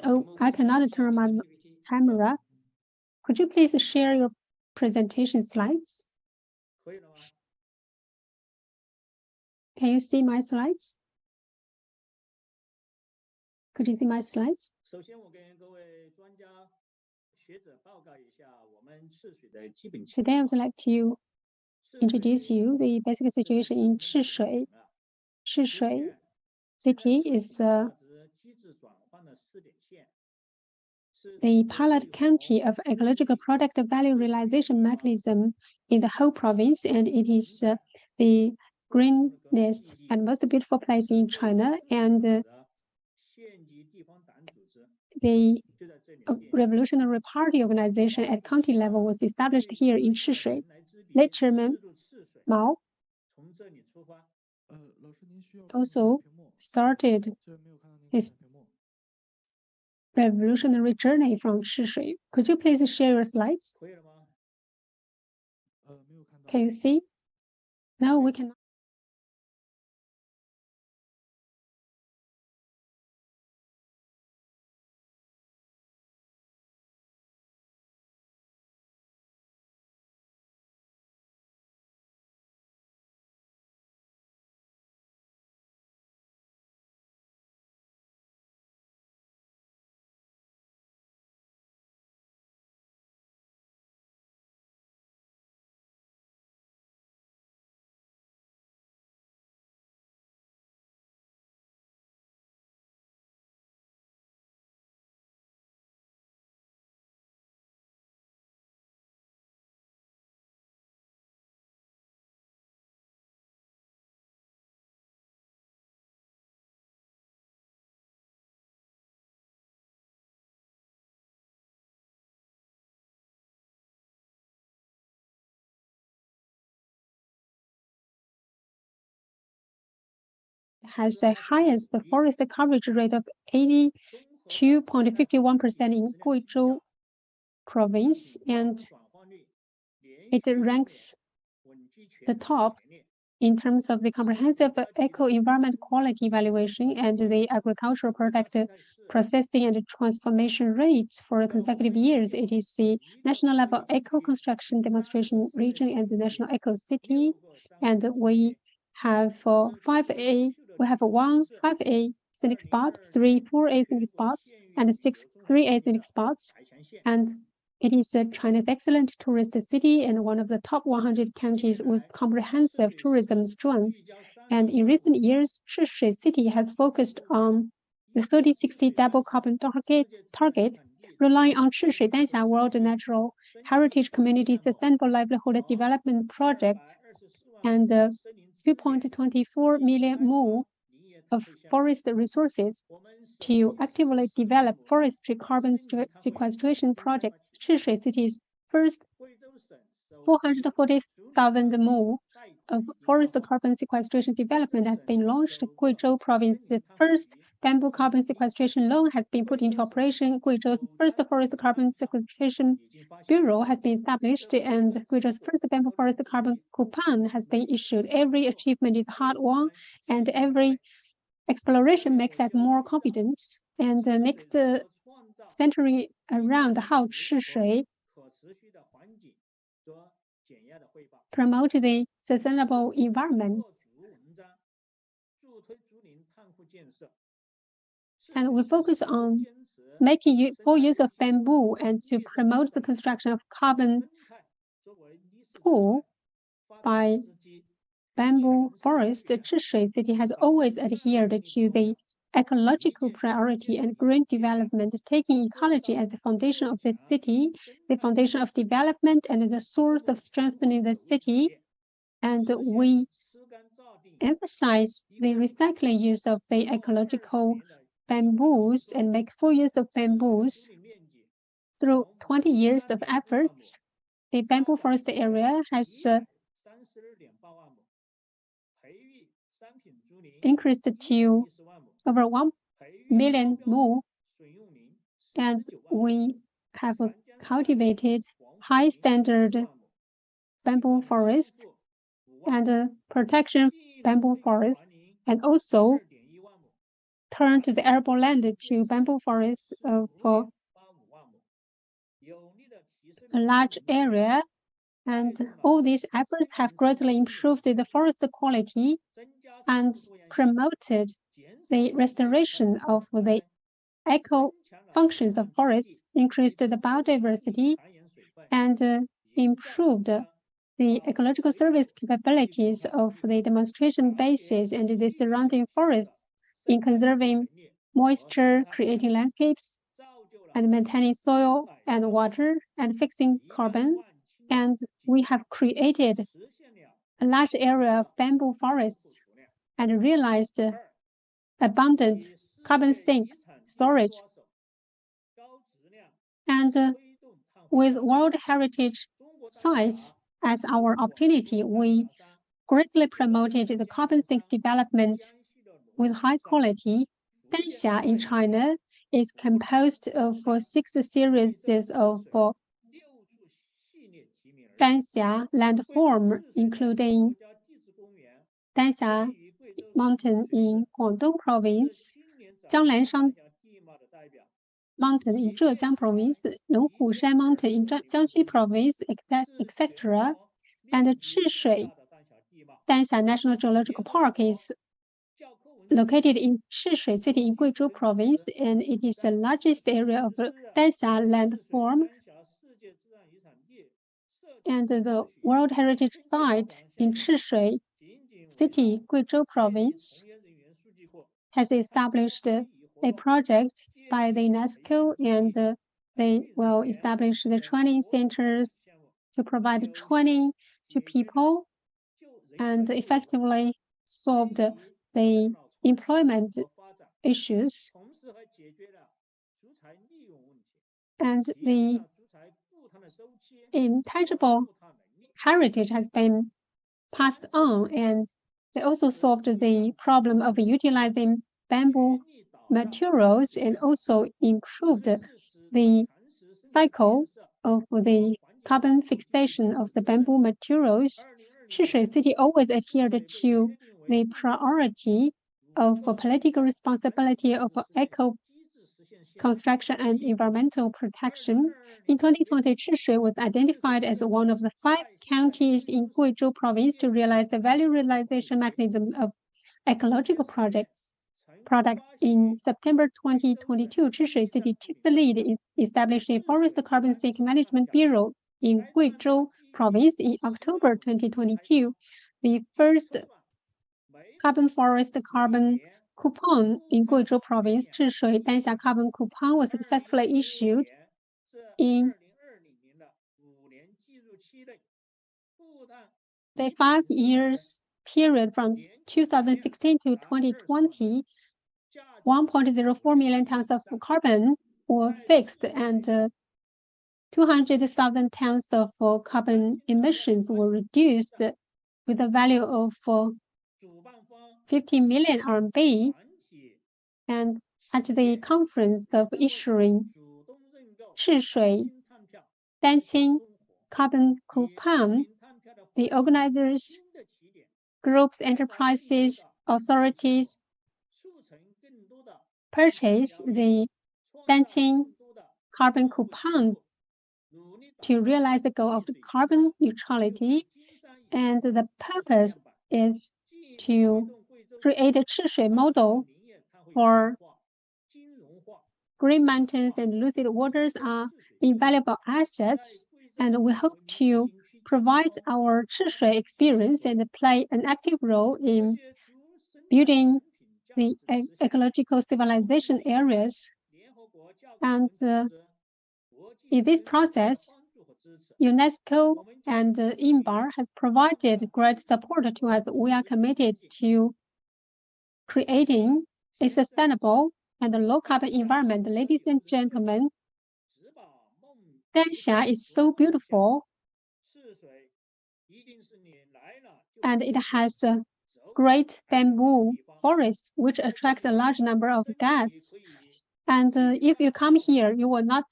turn on my camera. Could you please share your presentation slides? Can you see my slides? Could you see my slides? Today I would like to introduce you the basic situation in 治水. 治水 city is the pilot county of ecological product value realization mechanism in the whole province, and it is the greenest and most beautiful place in China. And the Revolutionary Party organization at county level was established here in 治水. Late Chairman Mao also started his revolutionary journey from 治水. Could you please share your slides? Can you see? No, we cannot. Has the highest forest coverage rate of 82.51% in Guizhou province, and it ranks the top in terms of the comprehensive eco-environment quality evaluation and the agricultural product processing and transformation rates for consecutive years. It is the national level eco-construction demonstration region and the national eco-city, and we have 5A. We have 1 5A scenic spot, 3 4A scenic spots, and 6 3A scenic spots. And It is China's excellent tourist city and one of the top 100 counties with comprehensive tourism strength. And in recent years, Zhishui City has focused on the 3060 double carbon target, relying on Zhishui Danxia World Natural Heritage Community Sustainable Livelihood Development Projects and 2.24 million mu of forest resources to actively develop forestry carbon sequestration projects. Zhishui City's first 440,000 mu of forest carbon sequestration development has been launched. Guizhou Province's first bamboo carbon sequestration loan has been put into operation. Guizhou's first forest carbon sequestration bureau has been established, and Guizhou's first bamboo forest carbon coupon has been issued. Every achievement is hard-won, and every exploration makes us more confident. And the next century around how Zhishui promote the sustainable environment. And we focus on making full use of bamboo and to promote the construction of carbon pool by bamboo forest. Zhishui City has always adhered to the ecological priority and green development, taking ecology as the foundation of the city, the foundation of development and the source of strengthening the city. And we emphasize the recycling use of the ecological bamboos and make full use of bamboos. Through 20 years of efforts, the bamboo forest area has increased to over 1 million mu, and we have cultivated high standard bamboo forests and protection bamboo forests, and also turned the arable land to bamboo forest for a large area. And all these efforts have greatly improved the forest quality and promoted the restoration of the eco functions of forests, increased the biodiversity, and improved the ecological service capabilities of the demonstration bases and the surrounding forests in conserving moisture, creating landscapes, and maintaining soil and water, and fixing carbon. And we have created a large area of bamboo forests and realized abundant carbon sink storage. And with World Heritage sites as our opportunity, we greatly promoted the carbon sink development with high quality. Danxia in China is composed of 6 series of Danxia landform, including Danxia Mountain in Guangdong Province, Jianglanshan Mountain in Zhejiang Province, Longhushan Mountain in Jiangxi Province, etc. And Zhishui Danxia National Geological Park is located in Zhishui City in Guizhou Province, and it is the largest area of Danxia landform. And the World Heritage Site in Zhishui City, Guizhou Province, has established a project by the UNESCO, and they will establish the training centers to provide training to people and effectively solve the employment issues. And the intangible heritage has been passed on, and they also solved the problem of utilizing bamboo materials and also improved the cycle of the carbon fixation of the bamboo materials. Zhishui City always adhered to the priority of political responsibility of eco construction and environmental protection. In 2020, Zhishui was identified as one of the 5 counties in Guizhou Province to realize the value realization mechanism of ecological projects. products. In September 2022, Chishui City took the lead in establishing a Forest Carbon Sink Management Bureau in Guizhou Province. In October 2022. The first carbon forest carbon coupon in Guizhou Province, Zhishui Dansha carbon coupon, was successfully issued. In the 5 years period from 2016 to 2020, 1.04 million tons of carbon were fixed, and 200,000 tons of carbon emissions were reduced with a value of 50 million RMB. And at the conference of issuing Zhishui Dansha carbon coupon, the organizers, groups, enterprises, authorities purchase the Dansha carbon coupon to realize the goal of the carbon neutrality. And the purpose is to create a Zhishui model for green mountains and lucid waters are invaluable assets, and we hope to provide our Zhishui experience and play an active role in building the ecological civilization areas. And in this process, UNESCO and INBAR has provided great support to us. We are committed to creating a sustainable and a low-carbon environment. Ladies and gentlemen, Dansha is so beautiful, and it has a great bamboo forests which attract a large number of guests. And if you come here, you will not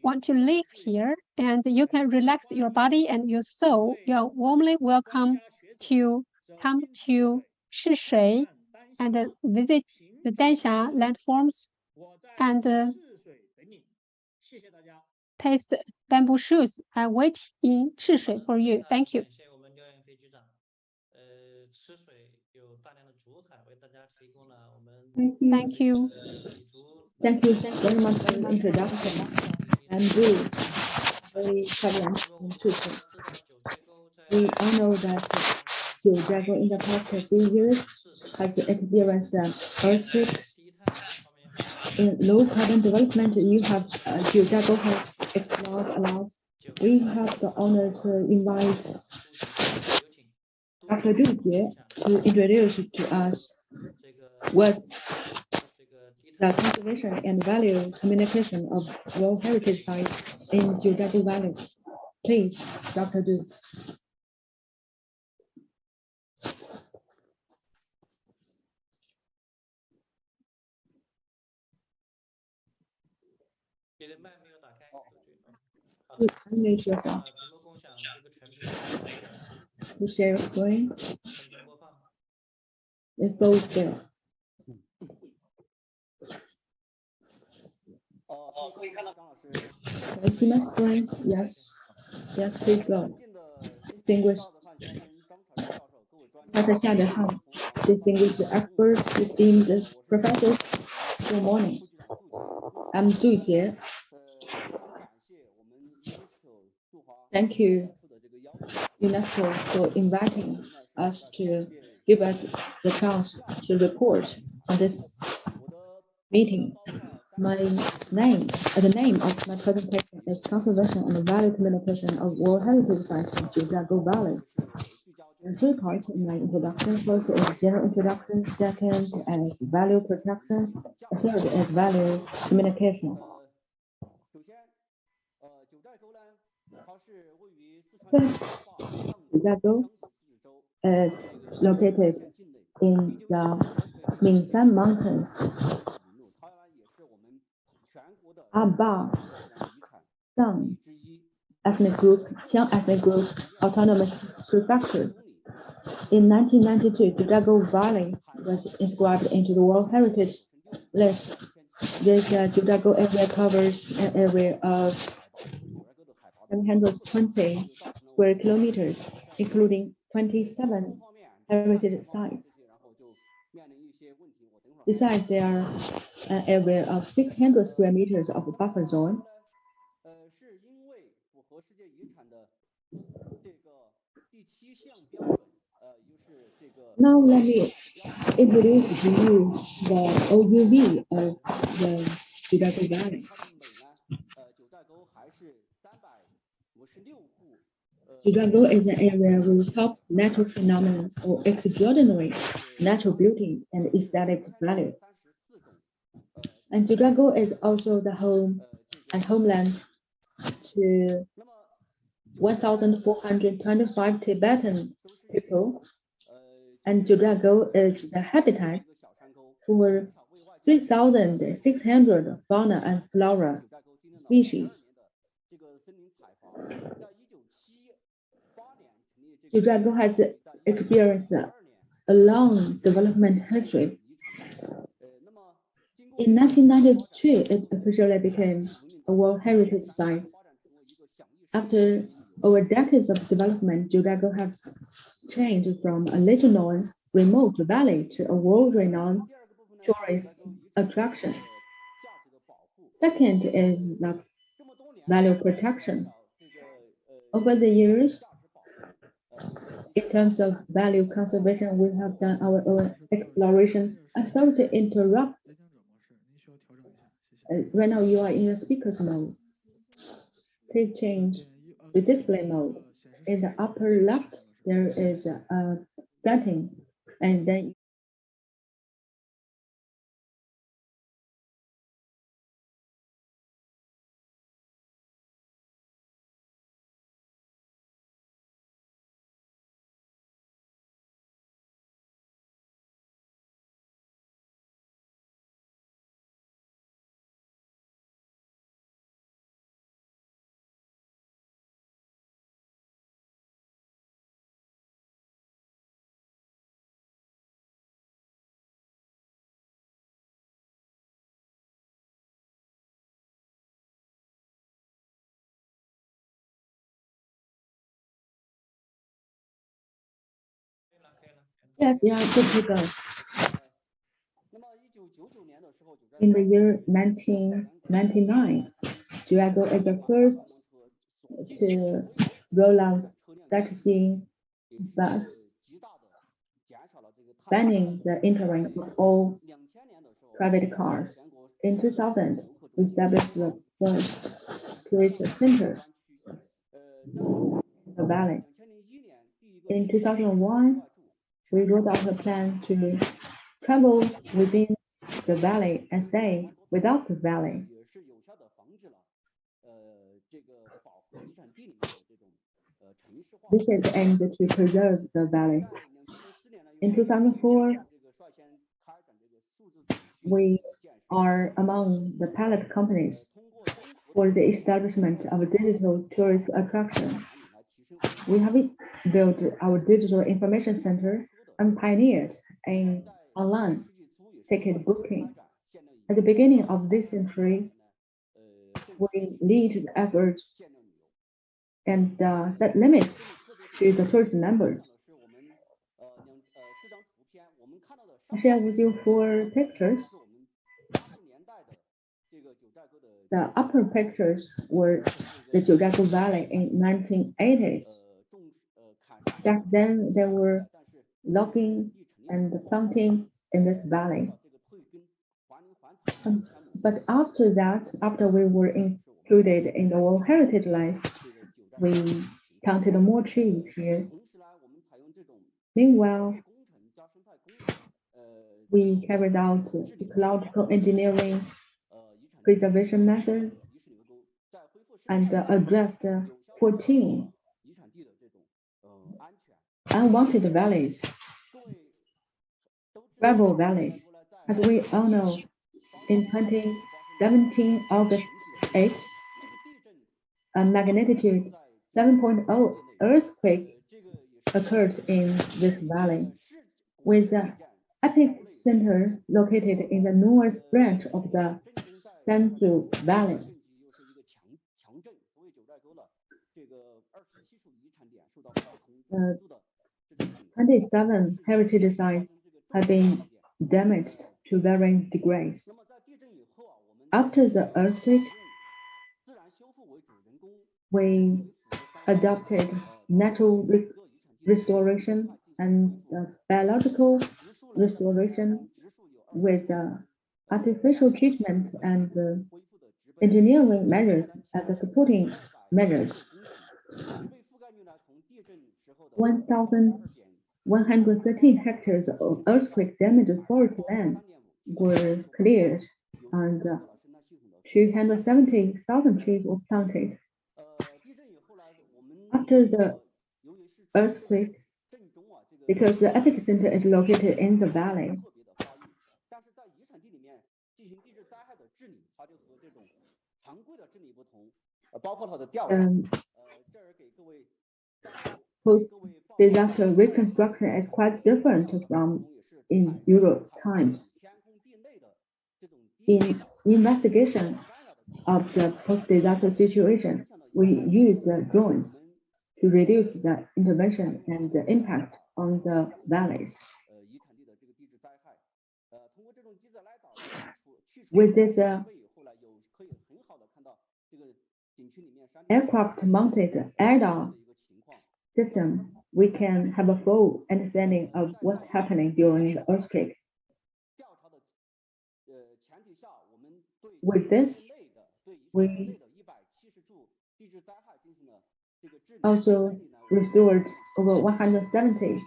want to live here, and you can relax your body and your soul. You are warmly welcome to come to Zhishui and visit the Dansha landforms and taste bamboo shoots. I wait in Zhishui for you. Thank you. Thank you. Thank you very much for the introduction. I'm Drew. We all know that Jiuzhaigou in the past few years has experienced earthquakes. In low carbon development, Jiuzhaigou has explored a lot. We have the honor to invite Dr. Zhu Jie to introduce to us what the conservation and value communication of World Heritage Sites in Jiuzhaigou Valley. Please, Dr. Du. Unmute yourself. You share your screen. It goes there. Can you see my screen? Yes. Yes, please go. Distinguished Professor Rattan, distinguished experts, esteemed professors, good morning. I'm Zhu Jie. Thank you, UNESCO, for inviting us to give us the chance to report on this meeting. The name of my presentation is Conservation and Value Communication of World Heritage Site in Jiuzhaigou Valley. There are 3 parts in my introduction. First is general introduction, second is value protection, and third is value communication. First, Jiuzhaigou is located in the Mingshan Mountains. INBAR, Qiang ethnic group, autonomous prefecture. In 1992, Jiuzhaigou Valley was inscribed into the World Heritage List. This Jiuzhaigou area covers an area of 720 square kilometers, including 27 heritage sites. Besides, there are an area of 600 square meters of buffer zone. Now let me introduce to you the OUV of the Jidago Valley. Jidago is an area with top natural phenomena or extraordinary natural beauty and aesthetic value. And Jidago is also the home and homeland to 1,425 Tibetan people, and Jidago is the habitat for 3,600 fauna and flora species. Jidago has experienced a long development history. In 1992, it officially became a World Heritage Site. After over decades of development, Jidago has changed from a little-known remote valley to a world-renowned tourist attraction. Second is the value protection. Over the years, in terms of value conservation, we have done our own exploration. I'm sorry to interrupt. Right now, you are in a speaker's mode. Please change the display mode. In the upper left, there is a setting, and then yes, yeah, good to go. In the year 1999, Jidago is the first to roll out sightseeing bus, banning the entering of all private cars. In 2000, we established the first tourist center in the valley. In 2001, we rolled out a plan to travel within the valley and stay without the valley. This is aimed to preserve the valley. In 2004, we are among the pilot companies for the establishment of a digital tourist attraction. We have built our digital information center and pioneered in online ticket booking. At the beginning of this century, we lead the effort and set limits to the tourist numbers. I share with you 4 pictures. The upper pictures were the Jidago Valley in 1980s. Back then, there were logging and planting in this valley. But after that, after we were included in the World Heritage List, we planted more trees here. Meanwhile, we carried out ecological engineering, preservation methods, and addressed 14 unwanted valleys, rebel valleys. As we all know, in 2017, August 8th, a magnitude 7.0 earthquake occurred in this valley, with the epicenter located in the north branch of the Central Valley. 27 heritage sites have been damaged to varying degrees. After the earthquake, we adopted natural restoration and biological restoration with artificial treatment and engineering measures as the supporting measures. 1,113 hectares of earthquake-damaged forest land were cleared, and 270,000 trees were planted. After the earthquake, because the epicenter is located in the valley, post-disaster reconstruction is quite different from in Europe times. In investigation of the post-disaster situation, we use the drones to reduce the intervention and the impact on the valleys. With this aircraft-mounted radar system, we can have a full understanding of what's happening during the earthquake. With this, we also restored over 170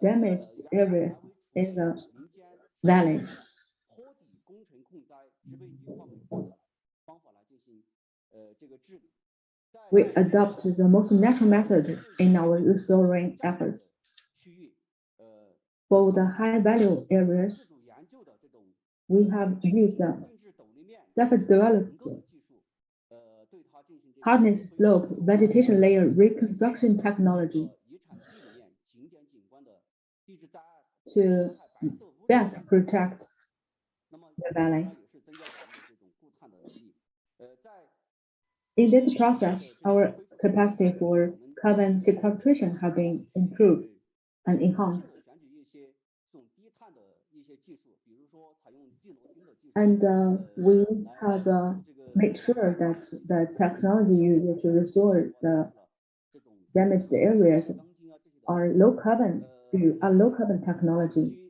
damaged areas in the valley. We adopt the most natural method in our restoring efforts. For the high-value areas, we have used self-developed hardness slope vegetation layer reconstruction technology to best protect the valley. In this process, our capacity for carbon sequestration has been improved and enhanced. And we have made sure that the technology used to restore the damaged areas are low carbon technologies.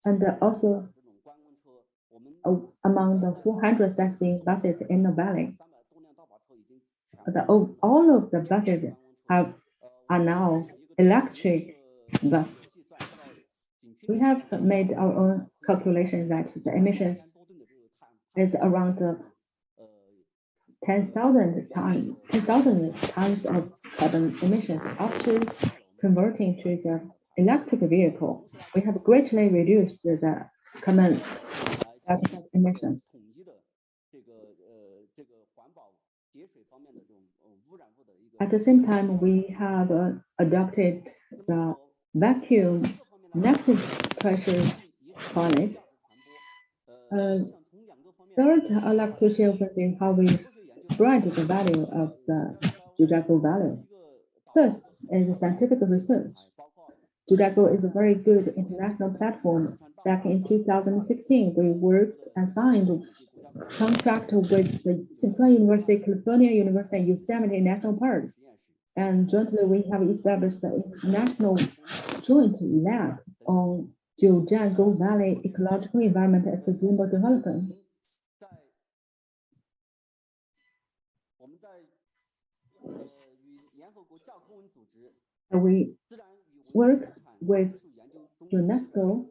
And also, among the 400 sightseeing buses in the valley, all of the buses are now electric buses. We have made our own calculation that the emissions is around 10,000 tons of carbon emissions. After converting to the electric vehicle, we have greatly reduced the carbon dioxide emissions. At the same time, we have adopted the vacuum negative pressure toilet. Third, I'd like to share with you how we spread the value of the Jiuzhaigou Valley. First is the scientific research. Jiuzhaigou is a very good international platform. Back in 2016, we worked and signed a contract with the Central University, California University, and Yosemite National Park. And jointly, we have established the International Joint Lab on Jiuzhaigou Valley Ecological Environment and Sustainable Development. We work with UNESCO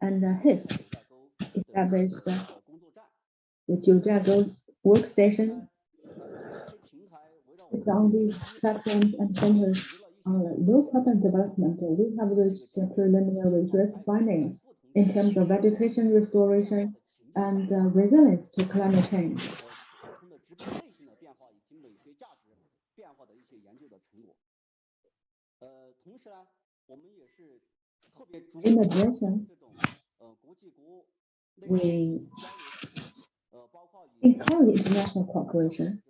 and HISP, established the Jiuzhaigou workstation. On these platforms and centers on low carbon development, we have reached preliminary risk findings in terms of vegetation restoration and resilience to climate change. In addition, we encourage international cooperation.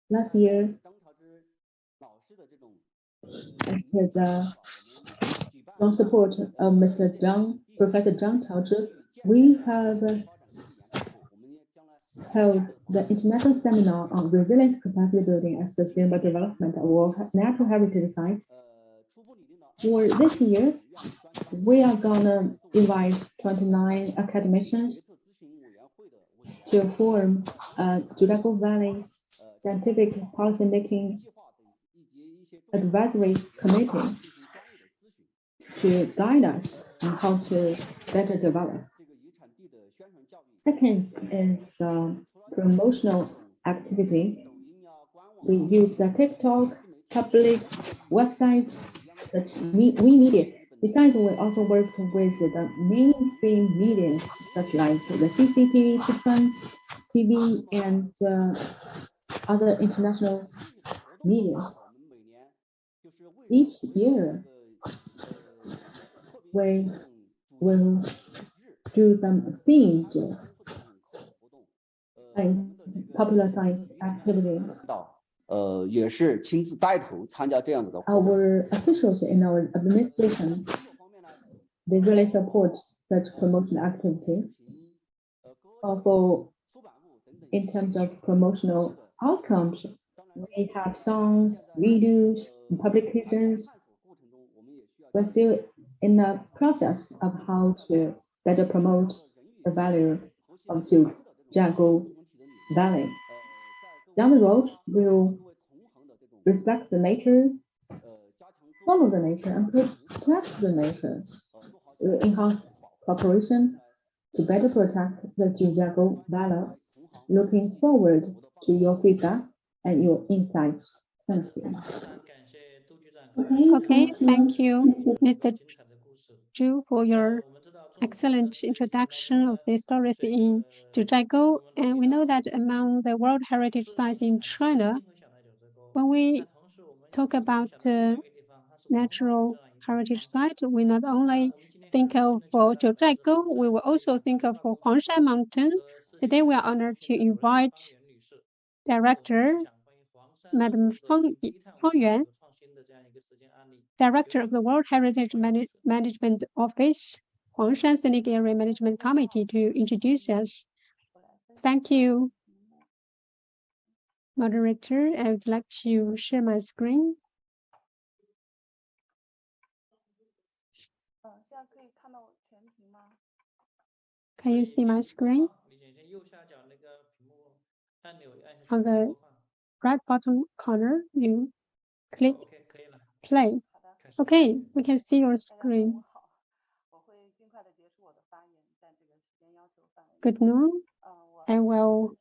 Last year, It is strong support of Professor Zhang Taozhi. We have held the international seminar on resilience capacity building and sustainable development of World Natural Heritage Sites. For this year, we are gonna invite 29 academicians to form a Jiuzhaigou Valley Scientific Policymaking Advisory Committee to guide us on how to better develop. Second is promotional activity. We use the TikTok, public websites, we media. Besides, we also work with the mainstream media, such like the CCTV, Sichuan TV, and other international media. Each year, we will do some themed popular science activity. Our officials in our administration, they really support such promotional activity. Also, in terms of promotional outcomes, we have songs, videos, and publications. We're still in the process of how to better promote the value of Jiuzhaigou Valley. Down the road, we'll respect the nature, follow the nature, and protect the nature. We'll enhance cooperation to better protect the Jiuzhaigou Valley. Looking forward to your feedback and your insights. Thank you. Okay, thank you, Mr. Zhu, for your excellent introduction of the stories in Jiuzhaigou. And we know that among the World Heritage Sites in China, when we talk about natural heritage site, we not only think of Jiuzhaigou, we will also think of Huangshan Mountain. Today, we are honored to invite Director Madam Fang Yuan, Director of the World Heritage Management Office, Huangshan Scenic Area Management Committee, to introduce us. Thank you, moderator. I would like to share my screen. Can you see my screen? On the right bottom corner, you click play. Okay, we can see your screen. Good noon. I will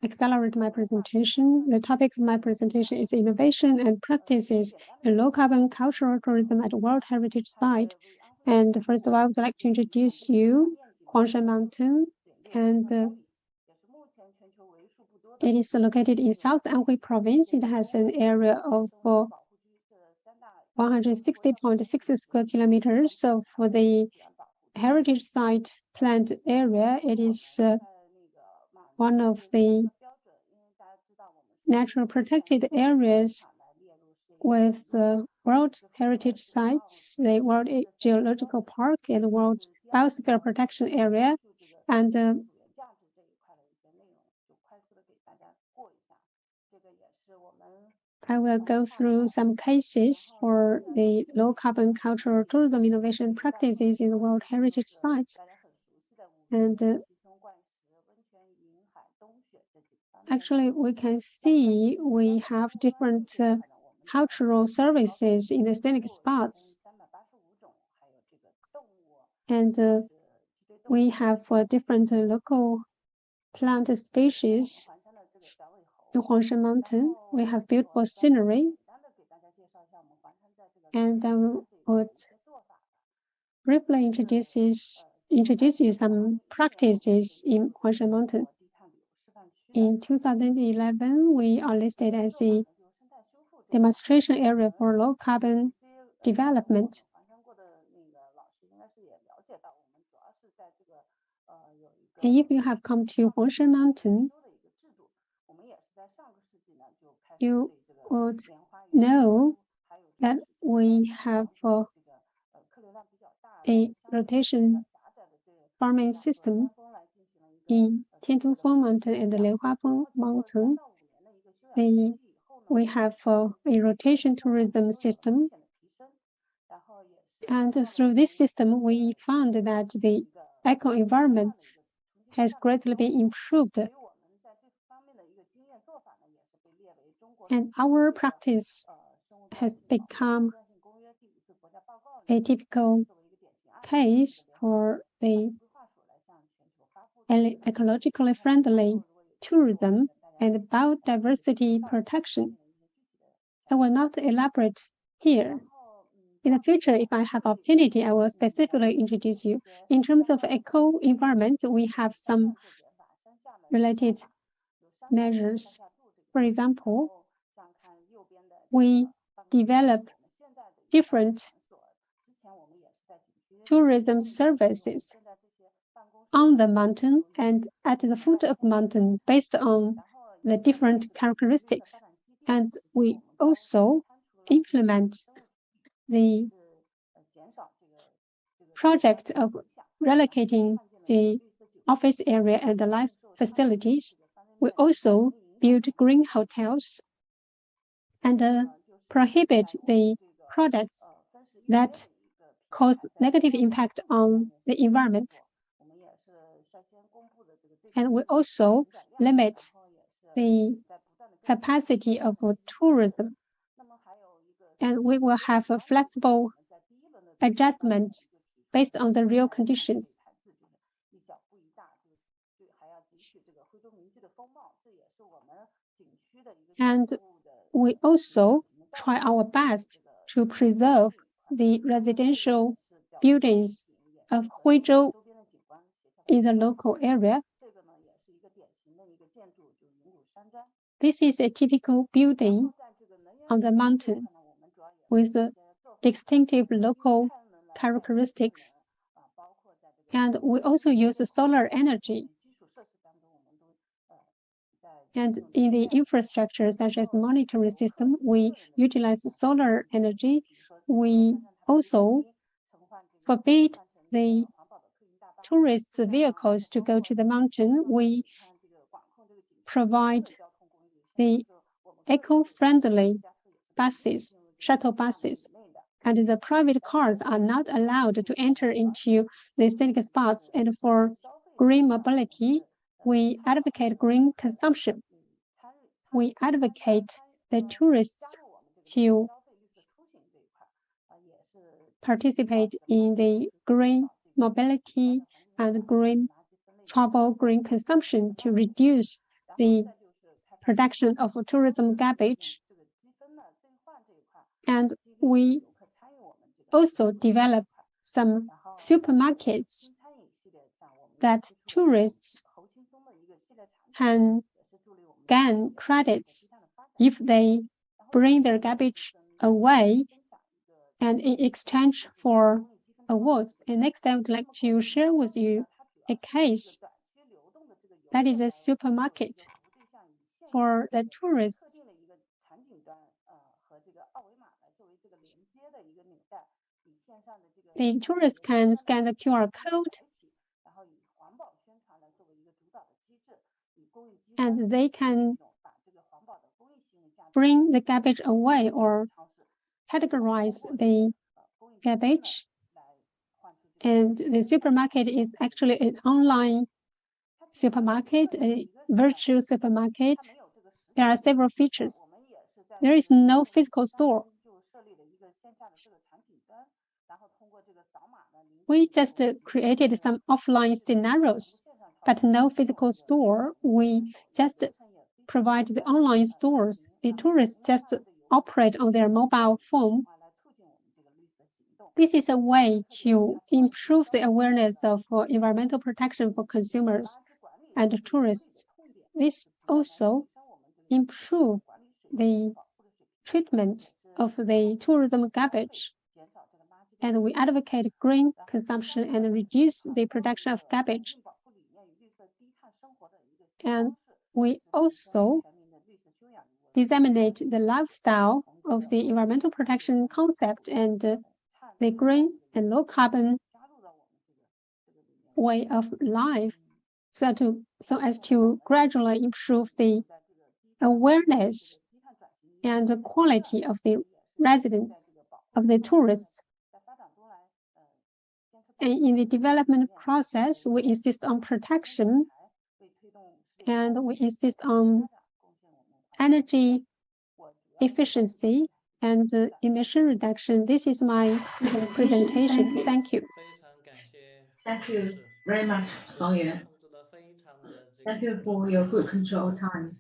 accelerate my presentation. The topic of my presentation is innovation and practices in low-carbon cultural tourism at World Heritage Site. And first of all, I would like to introduce you Huangshan Mountain, and it is located in South Anhui Province. It has an area of 160.6 square kilometers. So for the heritage site planned area, it is one of the natural protected areas with World Heritage Sites, the World Geological Park, and the World Biosphere Protection Area. And I will go through some cases for the low-carbon cultural tourism innovation practices in the World Heritage Sites. And actually, we can see we have different cultural services in the scenic spots. And we have different local plant species. In Huangshan Mountain, we have beautiful scenery. And I would briefly introduce you some practices in Huangshan Mountain. In 2011, we are listed as a demonstration area for low-carbon development. And if you have come to Huangshan Mountain, you would know that we have a rotation farming system in Tianzhongfeng Mountain and the Liuhafeng Mountain. We have a rotation tourism system. And through this system, we found that the eco-environment has greatly been improved. And our practice has become a typical case for the ecologically friendly tourism and biodiversity protection. I will not elaborate here. In the future, if I have opportunity, I will specifically introduce you. In terms of eco-environment, we have some related measures. For example, we develop different tourism services on the mountain and at the foot of the mountain based on the different characteristics. And we also implement the project of relocating the office area and the life facilities. We also build green hotels and prohibit the products that cause negative impact on the environment. And we also limit the capacity of tourism. And we will have a flexible adjustment based on the real conditions. And we also try our best to preserve the residential buildings of Huizhou in the local area. This is a typical building on the mountain with distinctive local characteristics. And we also use solar energy. And in the infrastructure, such as monitoring system, we utilize solar energy. We also forbid the tourist vehicles to go to the mountain. We provide the eco-friendly buses, shuttle buses, and the private cars are not allowed to enter into the scenic spots. And for green mobility, we advocate green consumption. We advocate the tourists to participate in the green mobility and green travel, green consumption to reduce the production of tourism garbage. And we also develop some supermarkets that tourists can gain credits if they bring their garbage away and in exchange for awards. And next, I would like to share with you a case that is a supermarket for the tourists. The tourists can scan the QR code and they can bring the garbage away or categorize the garbage. And the supermarket is actually an online supermarket, a virtual supermarket. There are several features. There is no physical store. We just created some offline scenarios, but no physical store. We just provide the online stores. The tourists just operate on their mobile phone. This is a way to improve the awareness of environmental protection for consumers and tourists. This also improves the treatment of the tourism garbage. And we advocate green consumption and reduce the production of garbage. And we also disseminate the lifestyle of the environmental protection concept and the green and low carbon way of life, so as to gradually improve the awareness and the quality of the residents, of the tourists. And in the development process, we insist on protection and we insist on energy efficiency and emission reduction. This is my presentation. Thank you. Thank you very much, Wang Yuan. Thank you for your good control of time.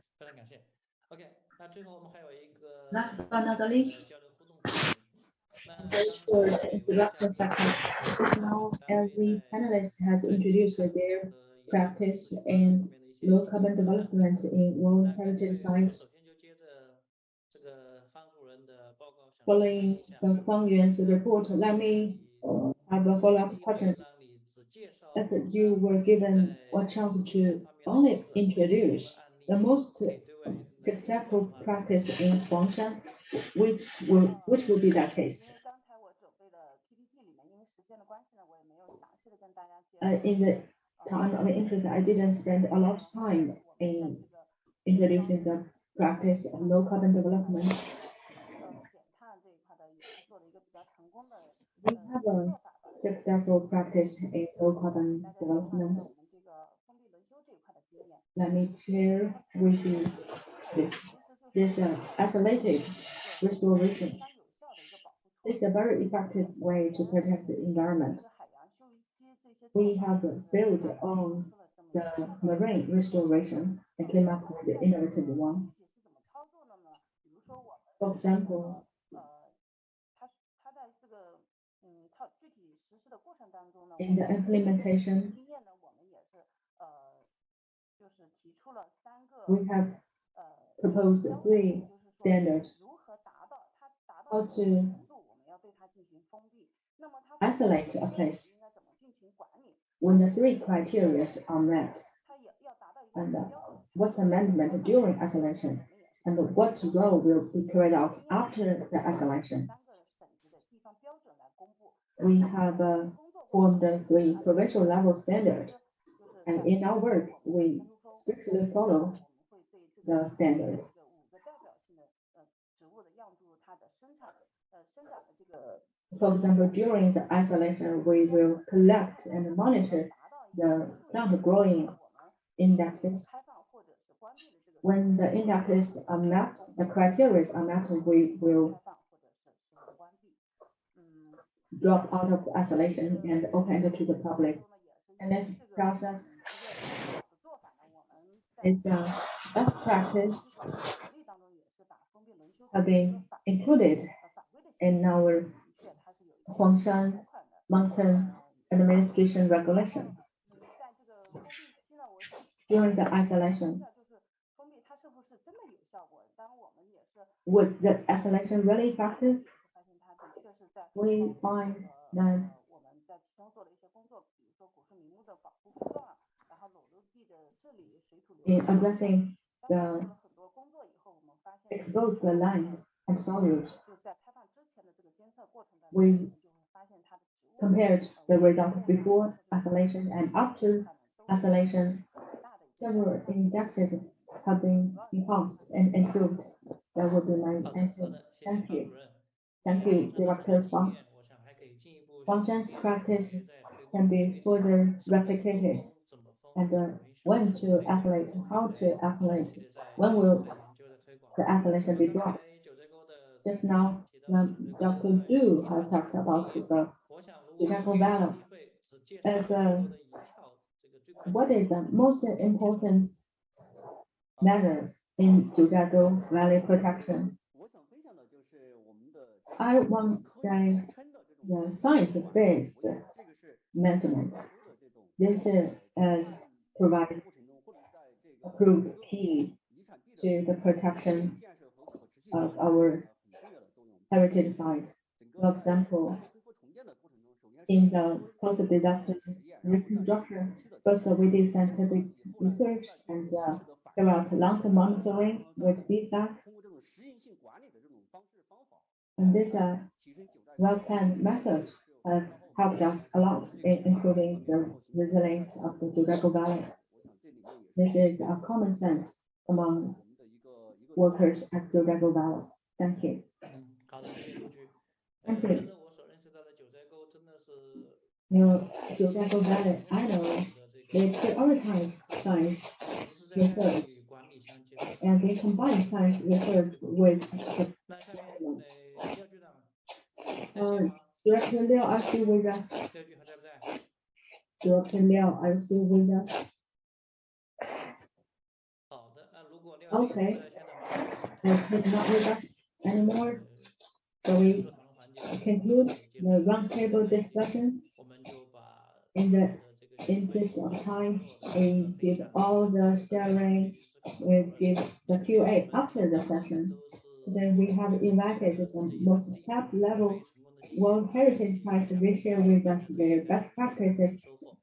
Last but not the least, for the introduction section, just now every panelist has introduced their practice in low carbon development in World Heritage Sites. Following the Fang Yuan's report, let me have a follow-up question. If you were given one chance to only introduce the most successful practice in Huangshan, which would be that case? In the time of interest, I didn't spend a lot of time in introducing the practice of low carbon development. We have a successful practice in low carbon development. Let me share with you this isolated restoration. It's a very effective way to protect the environment. We have built on the marine restoration and came up with the innovative one. For example, in the implementation, we have proposed 3 standards how to isolate a place when the 3 criteria are met, and what's amendment during isolation, and what role will be carried out after the isolation. We have formed 3 provincial level standards, and in our work, we strictly follow the standard. For example, during the isolation, we will collect and monitor the plant growing indexes. When the indexes are met, the criteria are met, we will drop out of isolation and open it to the public. And this process is a best practice have been included in our Huangshan Mountain Administration Regulation. During the isolation, was the isolation really effective? We find that in addressing the exposed land and soils, we compared the result before isolation and after isolation. Several indexes have been enhanced and improved. That would be my answer. Thank you. Thank you, Director Fang. Huangshan's practice can be further replicated, and when to isolate, how to isolate, when will the isolation be dropped. Just now, Dr. Du has talked about the Jiuzhaigou Valley. What is the most important measure in Jiuzhaigou Valley protection? I want to say the science-based management. This provides approved key to the protection of our heritage sites. For example, in the post-disaster reconstruction, first we did scientific research and carry out long-term monitoring with feedback And this Rattan method has helped us a lot in improving the resilience of the Geographical Valley. This is a common sense among workers at Geographical Valley. Thank you. 好的，谢谢陆局。Thank you. 真的，我所认识到的九寨沟真的是 Geographical Valley, I know they prioritize science research and they combine science research with the 那下面廖局长， Director Liu, are you still with us? 廖局还在不在？ Director Liu, are you still with us? 好的，那如果廖局不在 Okay. 现场的话， He's not with us anymore. So we conclude the roundtable discussion. 我们就把 In the interest of time, we give all the sharing, we give the QA after the session. Then we have invited the most top-level World Heritage Sites to share with us their best practices.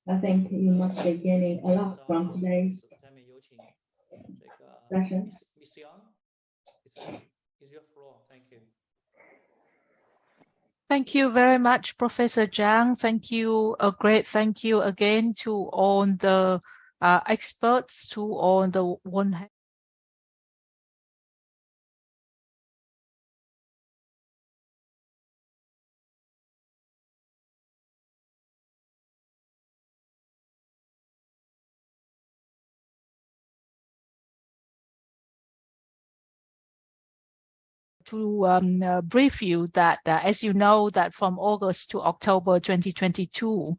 I think you must be gaining a lot from today's 下面有请这个 session. Miss Young, is your floor. Thank you. Thank you very much, Professor Zhang. Thank you, a great thank you again to all the experts, to all the one. To brief you that, as you know, that from August to October 2022,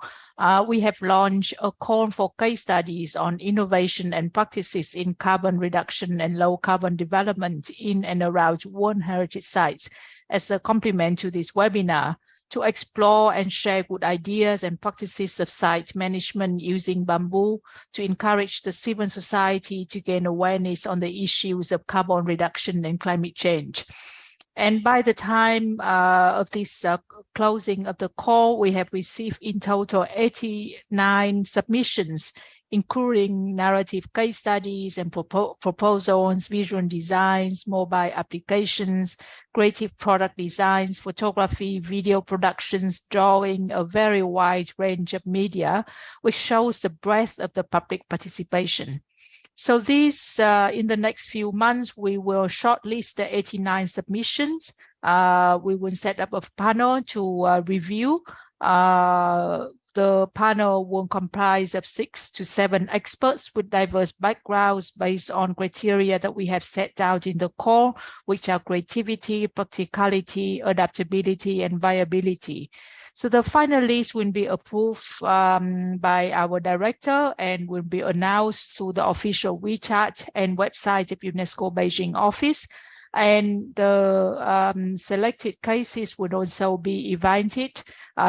we have launched a call for case studies on innovation and practices in carbon reduction and low carbon development in and around World Heritage Sites as a complement to this webinar, to explore and share good ideas and practices of site management using bamboo to encourage the civil society to gain awareness on the issues of carbon reduction and climate change. And by the time of this closing of the call, we have received in total 89 submissions, including narrative case studies and proposals, visual designs, mobile applications, creative product designs, photography, video productions, drawing, a very wide range of media, which shows the breadth of the public participation. So this, in the next few months, we will shortlist the 89 submissions. We will set up a panel to review. The panel will comprise of 6 to 7 experts with diverse backgrounds based on criteria that we have set out in the call, which are creativity, practicality, adaptability, and viability. So the final list will be approved by our director and will be announced through the official WeChat and website of UNESCO Beijing office. And the selected cases would also be invited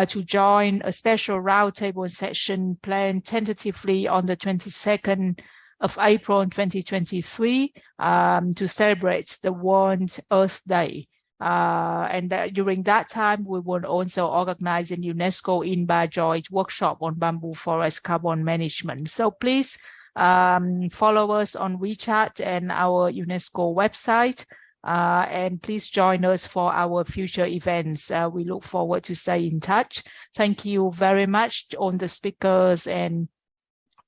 to join a special roundtable session planned tentatively on the 22nd of April 2023 to celebrate the World Earth Day. During that time, we will also organize a UNESCO INBAR joint workshop on bamboo forest carbon management. So please follow us on WeChat and our UNESCO website. And please join us for our future events. We look forward to stay in touch. Thank you very much on the speakers and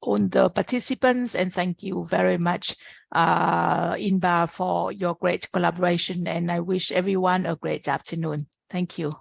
on the participants, and thank you very much, INBAR, for your great collaboration. And I wish everyone a great afternoon. Thank you.